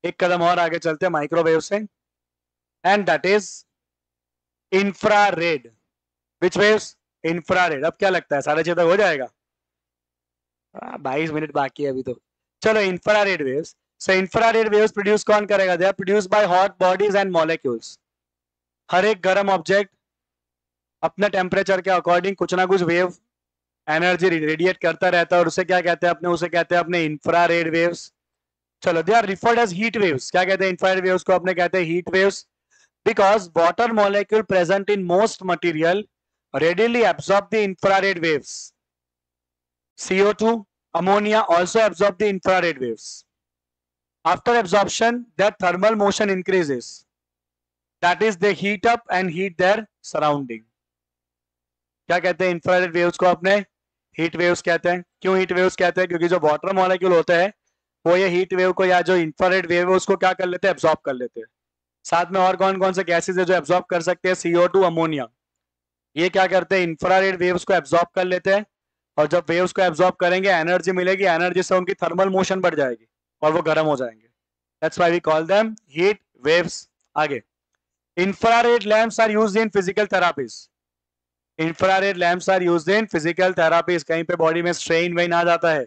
एक कदम और आगे चलते हैं माइक्रोवेव से, and that is infrared. Which waves, infrared. अब क्या लगता है साढ़े 6 तक हो जाएगा, 22 मिनट बाकी है अभी तो। चलो, infrared waves. So infrared waves produce कौन करेगा, they are produce by hot bodies and molecules. हर एक गर्म ऑब्जेक्ट अपने टेम्परेचर के अकॉर्डिंग कुछ ना कुछ वेव एनर्जी रेडिएट करता रहता है, और उसे क्या कहते हैं अपने, उसे कहते हैं अपने इंफ्रारेड वेव्स। चलो, they are referred as heat waves. क्या कहते हैं इंफ्रारेड वेव्स को, अपने कहते हैं heat waves, because water molecule present in most material readily absorb the infrared waves. CO2, ammonia also absorb the infrared waves. After absorption, their thermal motion increases. That is, they heat up and heat their surrounding. क्या कहते हैं infrared waves को अपने, heat waves कहते हैं। क्यों heat waves कहते हैं, क्योंकि जो वाटर मॉलिक्यूल होते हैं वो ये हीट वेव को, या जो इंफ्रारेड वेव है उसको क्या कर लेते हैं, एब्जॉर्ब कर लेते हैं। साथ में और कौन कौन से गैसेज है जो एब्जॉर्ब कर सकते हैं, CO2, अमोनिया। ये क्या करते हैं, इंफ्रारेड वेव्स को एब्जॉर्ब कर लेते हैं, और जब वेव्स को एब्जॉर्ब करेंगे एनर्जी मिलेगी, एनर्जी से उनकी थर्मल मोशन बढ़ जाएगी और वो गर्म हो जाएंगे। That's why we call them heat waves. आगे, infrared lamps are used in physical therapies. Infrared lamps are used in physical therapies, कहीं पे बॉडी में स्ट्रेन वेन आ जाता है,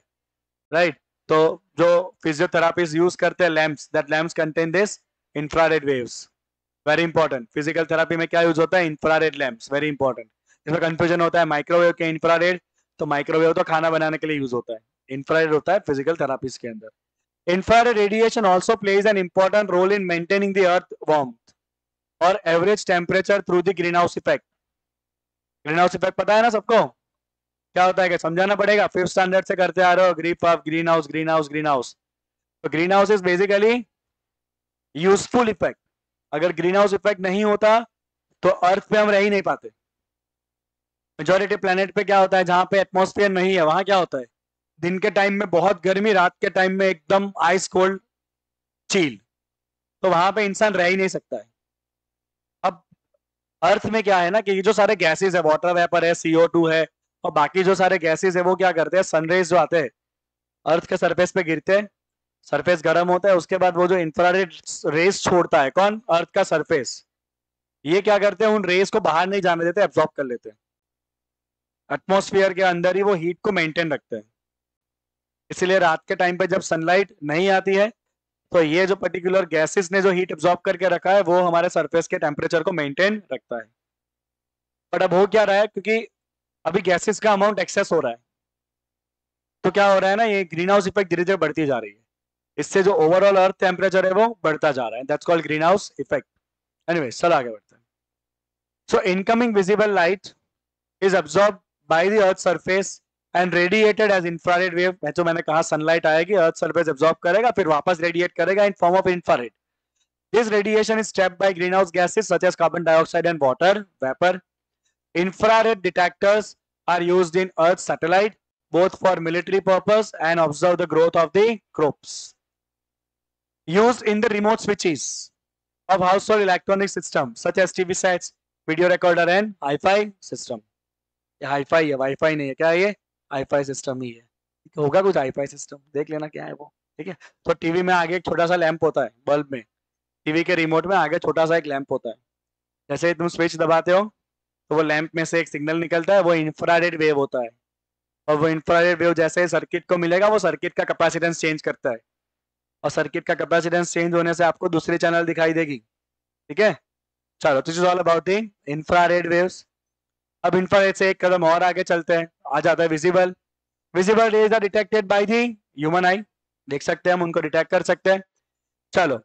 राइट, तो जो फिजियोथेरापीज यूज करते हैं lamps, that lamps contain this infrared waves, very important. Physical therapy में क्या यूज होता है, इंफ्रारेड लैंप्स, वेरी इंपॉर्टेंट। इसमें कंफ्यूजन होता है माइक्रोवेव के इंफ्रारेड, तो माइक्रोवेव तो खाना बनाने के लिए यूज होता है, इंफ्रारेड होता है फिजिकल थेरापीज के अंदर। Infrared radiation also plays an important role in maintaining the earth warmth or average temperature through the greenhouse effect. Greenhouse effect पता है ना सबको, क्या होता है, क्या समझाना पड़ेगा, 5th स्टैंडर्ड से करते आ रहे हो, grip of green house, green house, green house. तो green house is basically useful effect. अगर ग्रीन हाउस इफेक्ट नहीं होता तो अर्थ पे हम रह ही नहीं पाते। मेजोरिटी प्लेनेट पे क्या होता है, जहां पे एटमॉस्फेयर नहीं है वहां क्या होता है, दिन के टाइम में बहुत गर्मी, रात के टाइम में एकदम आइस कोल्ड चील, तो वहां पे इंसान रह ही नहीं सकता है। अब अर्थ में क्या है ना कि ये जो सारे गैसेस है, वाटर वेपर है, CO2 है, और बाकी जो सारे गैसेस है वो क्या करते हैं, सनरेज जो आते हैं अर्थ के सरफेस पे गिरते हैं, सरफेस गर्म होता है, उसके बाद वो जो इंफ्रारेड रेस छोड़ता है, कौन, अर्थ का सरफेस, ये क्या करते हैं, उन रेस को बाहर नहीं जाने देते, एब्जॉर्ब कर लेते हैं, एटमॉस्फेयर के अंदर ही वो हीट को मेंटेन रखते हैं। इसलिए रात के टाइम पे जब सनलाइट नहीं आती है तो ये जो पर्टिकुलर गैसेस ने जो हीट एब्जॉर्ब करके रखा है वो हमारे सरफेस के टेम्परेचर को मेंटेन रखता है। बट अब हो क्या रहा है, क्योंकि अभी गैसेस का अमाउंट एक्सेस हो रहा है, तो क्या हो रहा है ना, ये ग्रीन हाउस इफेक्ट धीरे धीरे बढ़ती जा रही है, इससे जो ओवरऑल अर्थ टेम्परेचर है वो बढ़ता जा रहा है, that's called green house effect. Anyway, चल आगे बढ़ते हैं। So incoming visible light is absorb by the earth surface and radiated as infrared wave. जो मैंने कहा, सनलाइट आएगी, अर्थ सरफेस एब्सॉर्ब करेगा, फिर वापस रेडिएट करेगा in form of infrared. This radiation is trapped by greenhouse gases such as carbon dioxide and water vapor. Infrared detectors are used in Earth's satellite both for military purpose and observe the growth of the crops. Used in the remote switches of household electronic systems such as TV sets, video recorder and hi-fi system. ये hi-fi है, Wi-Fi नहीं है, क्या है ये, hi-fi system ही है, होगा कुछ hi-fi system, देख लेना क्या है वो, ठीक है। तो टीवी में आगे एक छोटा सा लैंप होता है, बल्ब में, टीवी के रिमोट में आगे छोटा सा एक लैंप होता है, जैसे तुम स्विच दबाते हो तो वो लैंप में से एक सिग्नल निकलता है, वो इंफ्रारेड वेव होता है, और वो इंफ्रारेड वेव जैसे सर्किट को मिलेगा वो सर्किट का कैपेसिटेंस चेंज करता है, और सर्किट का कैपेसिटेंस चेंज होने से आपको दूसरी चैनल दिखाई देगी, ठीक है। चलो, this is all about the infrared waves. अब इंफ्रारेड से एक कदम और आगे चलते हैं, आ जाता है visible. Visible rays are detected by the human eye, देख सकते हैं हम उनको, डिटेक्ट कर सकते हैं। चलो,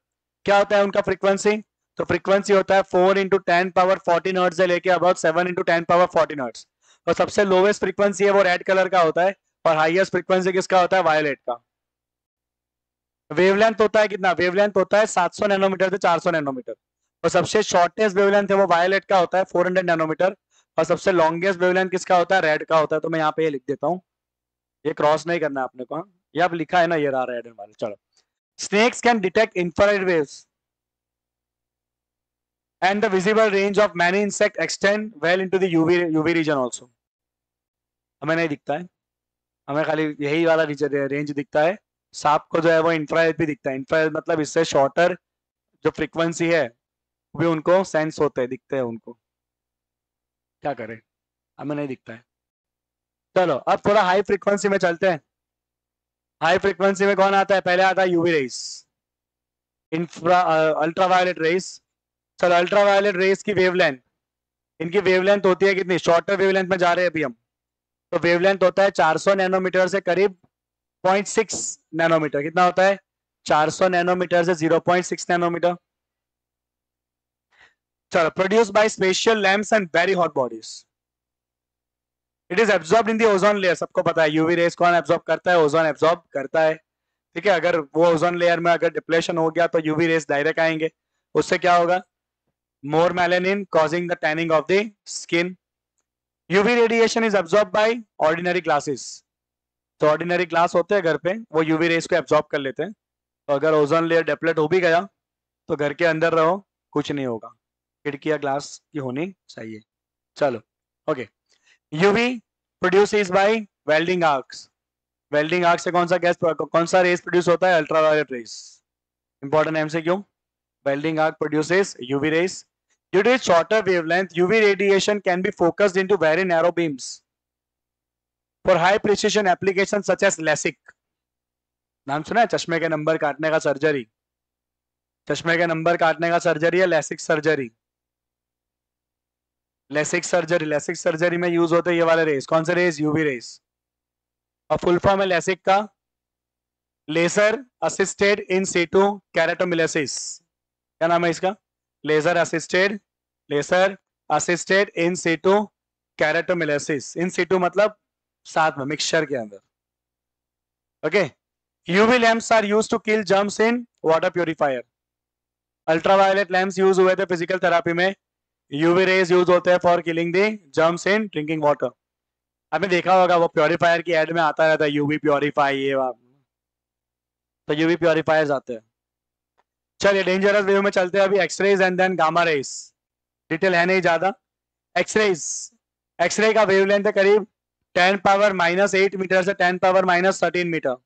क्या होता है उनका फ्रीक्वेंसी, तो फ्रीक्वेंसी होता है 4 × 10⁻14 हर्ट्ज से लेके अबाउट 7 × 10⁻14 हर्ट्ज, और सबसे लोवेस्ट फ्रीक्वेंसी है वो रेड कलर का होता है, और हाईएस्ट फ्रीक्वेंसी किसका होता है, वायलेट का। वेवलेंथ होता है कितना, वेवलेंथ होता है 700 नैनोमीटर से 400 नैनोमीटर, और सबसे शॉर्टेस्ट वेवलेंथ है वो वायलेट का होता है 400 नैनोमीटर, और सबसे लॉन्गेस्ट वेवलेंथ किसका होता है, रेड का होता है। तो मैं यहाँ पे ये लिख देता हूँ, ये क्रॉस नहीं करना है आपने को, ये आप लिखा है ना, ये रहा रेड एंड वायलेट। चलो, snakes can detect infrared waves and the visible range of many insects extend well into the UV region also. हमें नहीं दिखता है, हमें खाली यही वाला रेंज दिखता है, सांप को जो है वो इंफ्रारेड भी दिखता है, इंफ्रारेड मतलब इससे शॉर्टर जो फ्रीक्वेंसी है वो भी उनको सेंस होते हैं, दिखते हैं उनको, क्या करें, हमें नहीं दिखता है। चलो, अब थोड़ा हाई फ्रीक्वेंसी में चलते हैं। हाई फ्रीक्वेंसी में कौन आता है, पहले आता है यूवी रेस, अल्ट्रावायलेट रेस। चलो, अल्ट्रावायलेट रेस की वेवलेंथ, इनकी वेवलेंथ होती है कितनी, शॉर्टर वेवलेंथ में जा रहे हैं अभी हम, तो वेवलेंथ होता है 400 नैनोमीटर से करीब 0.6 नैनोमीटर। कितना होता है, 400 नैनोमीटर से 0.6 नैनोमीटर। चलो, produce by special lamps and very hot bodies. It is absorbed in the ozone layer, सबको पता है यूवी रेस कौन एब्जॉर्ब करता है, ओजोन एब्जॉर्ब करता है, ठीक है। अगर वो ओजोन लेयर में अगर डिप्लेशन हो गया तो यूवी रेस डायरेक्ट आएंगे, उससे क्या होगा, more melanin causing the tanning of the skin. UV radiation is absorbed by ordinary glasses. तो ऑर्डिनरी ग्लास होते हैं घर पे, वो यूवी रेस को एब्जॉर्ब कर लेते हैं, तो अगर ओजोन लेयर डेप्लेट हो भी गया तो घर के अंदर रहो कुछ नहीं होगा, खिड़कियां ग्लास की होनी चाहिए। चलो, okay. UV produce by welding arcs. Welding arc से कौन सा गैस, कौन सा रेस प्रोड्यूस होता है, ultraviolet rays. Important MCQ, welding arc produces UV rays. Due to its shorter wavelength, UV radiation can be focused into very narrow beams for high precision applications such as LASIK. नाम सुना है चश्मे के number काटने का surgery? चश्मे के number काटने का सर्जरी है LASIK सर्जरी. LASIK सर्जरी में यूज होते हैं ये वाले रेस. कौन से रेस? UV rays. और फुल फॉर्म है LASIK का laser assisted in situ keratomileusis. क्या नाम है इसका? Laser assisted in situ keratomileusis. In situ मतलब साथ में मिक्सचर के अंदर. Okay. UV lamps are used to kill germs in water purifier. Ultraviolet lamps use हुए थे फिजिकल थेरेपी में. यूवी रेज यूज होते हैं for killing the germs in drinking water. आपने देखा होगा वो प्योरीफायर की एड में आता रहता है यूवी प्योरीफाई ये तो यूवी प्योरीफायर्स आते हैं. चलिए डेंजरस वेव में चलते हैं अभी. X rays and then gamma rays. Detail है नहीं ज्यादा. एक्सरे का वेवलेंथ है करीब 10⁻⁻8 मीटर से 10⁻⁻13 मीटर.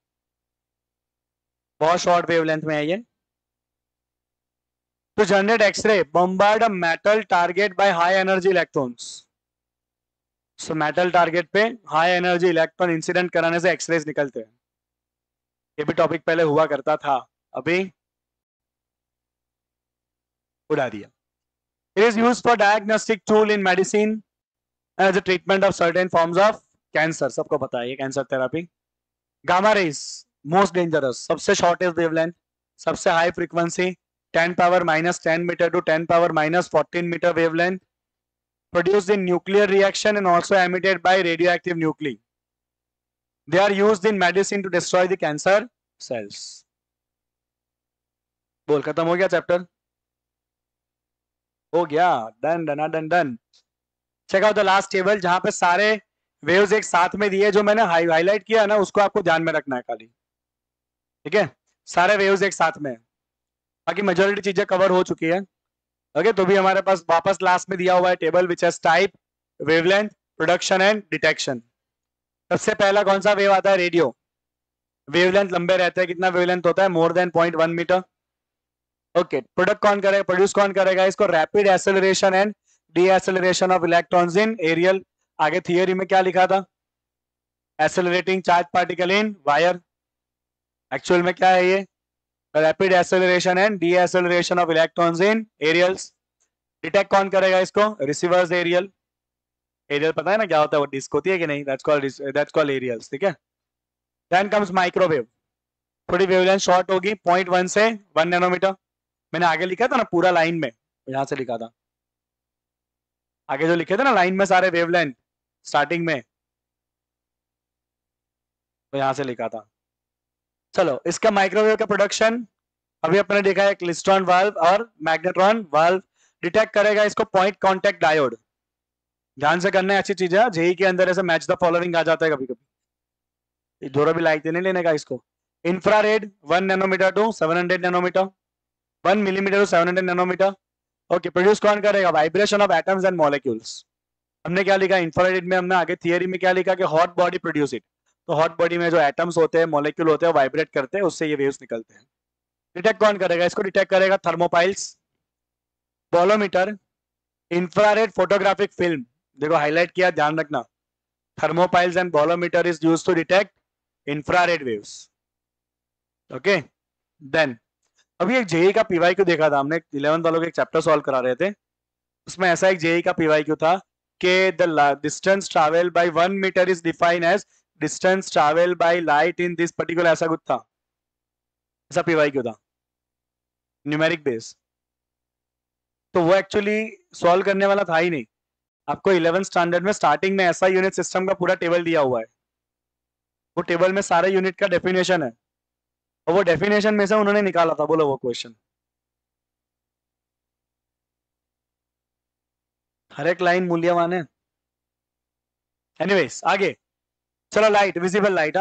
बहुत शॉर्ट वेवलेंथ में है ये. To generate X-ray, bombard a metal target by high energy electrons. So metal target पे high energy electron incident कराने से X-rays निकलते हैं. ये भी टॉपिक पहले हुआ करता था, अभी उड़ा दिया. It is used for diagnostic tool in medicine as a treatment of certain forms of cancer. सबको पता है ये cancer therapy. Gamma rays most dangerous, सबसे शॉर्टेस्ट वेवलेंथ, सबसे high frequency 10⁻⁻10 meter to 10⁻⁻14 meter wavelength, produced in nuclear reaction and also emitted by radioactive nuclei. They are used in medicine to destroy the cancer cells. बोल खत्म हो गया chapter? हो गया. Done. Check out the last table जहां पे सारे waves एक साथ में दिए. जो मैंने हाईलाइट किया ना उसको आपको ध्यान में रखना है खाली. ठीक है, सारे वेव्स एक साथ में. बाकी मेजॉरिटी चीजें कवर हो चुकी है. ओके, तो भी हमारे पास वापस लास्ट में दिया हुआ है table which has type, wavelength, production and detection. सबसे पहला कौन सा वेव आता है? रेडियो. वेवलेंथ लंबे रहते हैं. कितना वेवलेंथ होता है? More than 0.1 metre. Okay, product कौन करेगा, प्रोड्यूस कौन करेगा इसको? Rapid acceleration and deceleration of electrons in aerial. आगे थियरी में क्या लिखा था? Accelerating charge particle in wire. Actual में क्या है ये? Rapid acceleration and deceleration of electrons in aerials. Detect कौन करेगा इसको? Receivers aerial. एरियल पता है ना क्या होता है? वो डिस्क होती है कि नहीं? That's called aerials. ठीक है. Then comes microwave. थोड़ी वेवलेंथ शॉर्ट होगी 0.1 से 1 नैनोमीटर. मैंने आगे लिखा था ना पूरा लाइन में, यहां से लिखा था. आगे जो लिखे थे ना लाइन में सारे वेवलेंथ स्टार्टिंग में, तो यहां से लिखा था. चलो, इसका माइक्रोवेव का प्रोडक्शन अभी अपने देखा है. क्लिस्ट्रॉन वाल्व और मैग्नेट्रॉन वाल्व. डिटेक्ट करेगा इसको पॉइंट कांटेक्ट डायोड. ध्यान से करना है, अच्छी चीज है. जेई के अंदर ऐसे मैच द फॉलोइंग आ जाता है कभी कभी. जोरा भी लाइक देने लेने का इसको. Infrared 1 nanometre to 700 nanometre, 1 millimetre to 700 nanometre. Okay, produce कौन करेगा? Vibration of atoms and molecules. हमने क्या लिखा इंफ्रारेड में? हमने आगे थियरी में क्या लिखा कि हॉट बॉडी प्रोड्यूस इट. तो हॉट बॉडी में जो एटम्स होते हैं, मॉलिक्यूल होते हैं, वाइब्रेट करते हैं, उससे ये वेव्स निकलते हैं. डिटेक्ट कौन करेगा इसको? डिटेक्ट करेगा thermopiles, bolometer, infrared photographic film. देखो हाईलाइट किया, ध्यान रखना. Thermopiles and bolometer is used to detect infrared waves. Okay. Then अभी एक जेई का पीवाईक्यू देखा था हमने. 11th वालों के एक चैप्टर सॉल्व करा रहे थे. उसमें ऐसा एक जेई का पीवाईक्यू था कि the distance travel by 1 metre is defined as distance travel by light in this particular. ऐसा कुछ था, ऐसा पीवाईक्यू था, न्यूमेरिक बेस. तो वो एक्चुअली सॉल्व करने वाला था ही नहीं. आपको 11th स्टैंडर्ड में स्टार्टिंग में ऐसा यूनिट सिस्टम का पूरा टेबल दिया हुआ है. वो टेबल में सारे यूनिट का डेफिनेशन है, और वो डेफिनेशन में से उन्होंने निकाला था. बोलो वो क्वेश्चन. हर एक लाइन मूल्यवान है. एनीवेज आगे चलो. Light, visible light.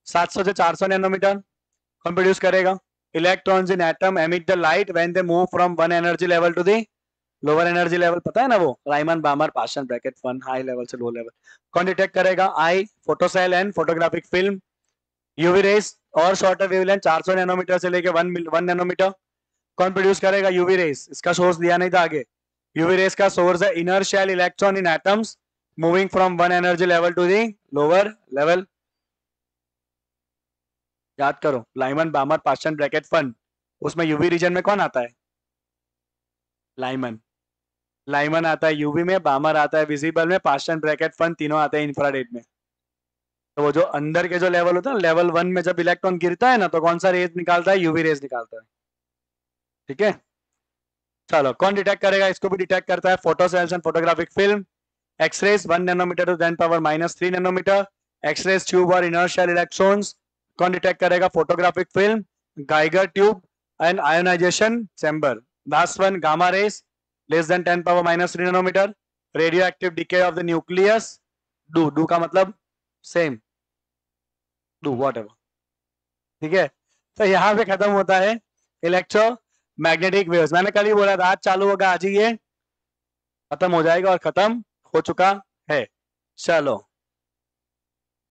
700 से 400 नैनोमीटर. कौन प्रोड्यूस करेगा? Electrons in atom emit the light when they move from one energy level to the lower energy level. पता है ना वो Lyman Balmer Paschen bracket 1 high level से लो लेवल. कौन detect करेगा? Eye, photocell and photographic film. UV rays और shorter wavelength 400 nanometre से लेके 1 नैनोमीटर. कौन प्रोड्यूस करेगा? UV rays. इसका सोर्स दिया नहीं था आगे. यूवी रेस का सोर्स है inner shell electron in atoms moving from one energy level to the lower level. याद करो, Lyman, Balmer, Paschen, Brackett, Pfund, उसमें यूवी रीजन में कौन आता है? लाइमन। लाइमन आता है यूवी में, बामर आता है विजिबल में, पास्टन, ब्रैकेट, फन तीनों आते हैं इंफ्रारेड में। तो वो जो अंदर के जो लेवल होता है, लेवल 1 में जब इलेक्ट्रॉन गिरता है ना, तो कौन सा रेज निकालता है? यूवी रेज निकालता है। ठीक है, चलो कौन डिटेक्ट करेगा? इसको भी डिटेक्ट करता है photo cells and photographic film. X rays 1 nanometre to 10 power -3 nanometre. X rays tube और इनर्शियल इलेक्ट्रॉन्स कौन डिटेक्ट करेगा? Photographic film, Geiger tube and ionisation chamber. Last one gamma rays less than 10 power -3 nanometre. Radio active decay of the nucleus, डू का मतलब same, do whatever. ठीक है, तो यहाँ पे खत्म होता है इलेक्ट्रो मैग्नेटिक वेव्स। मैंने कल ही बोला था आज चालू होगा, आज ही ये खत्म हो जाएगा और खत्म हो चुका है। चलो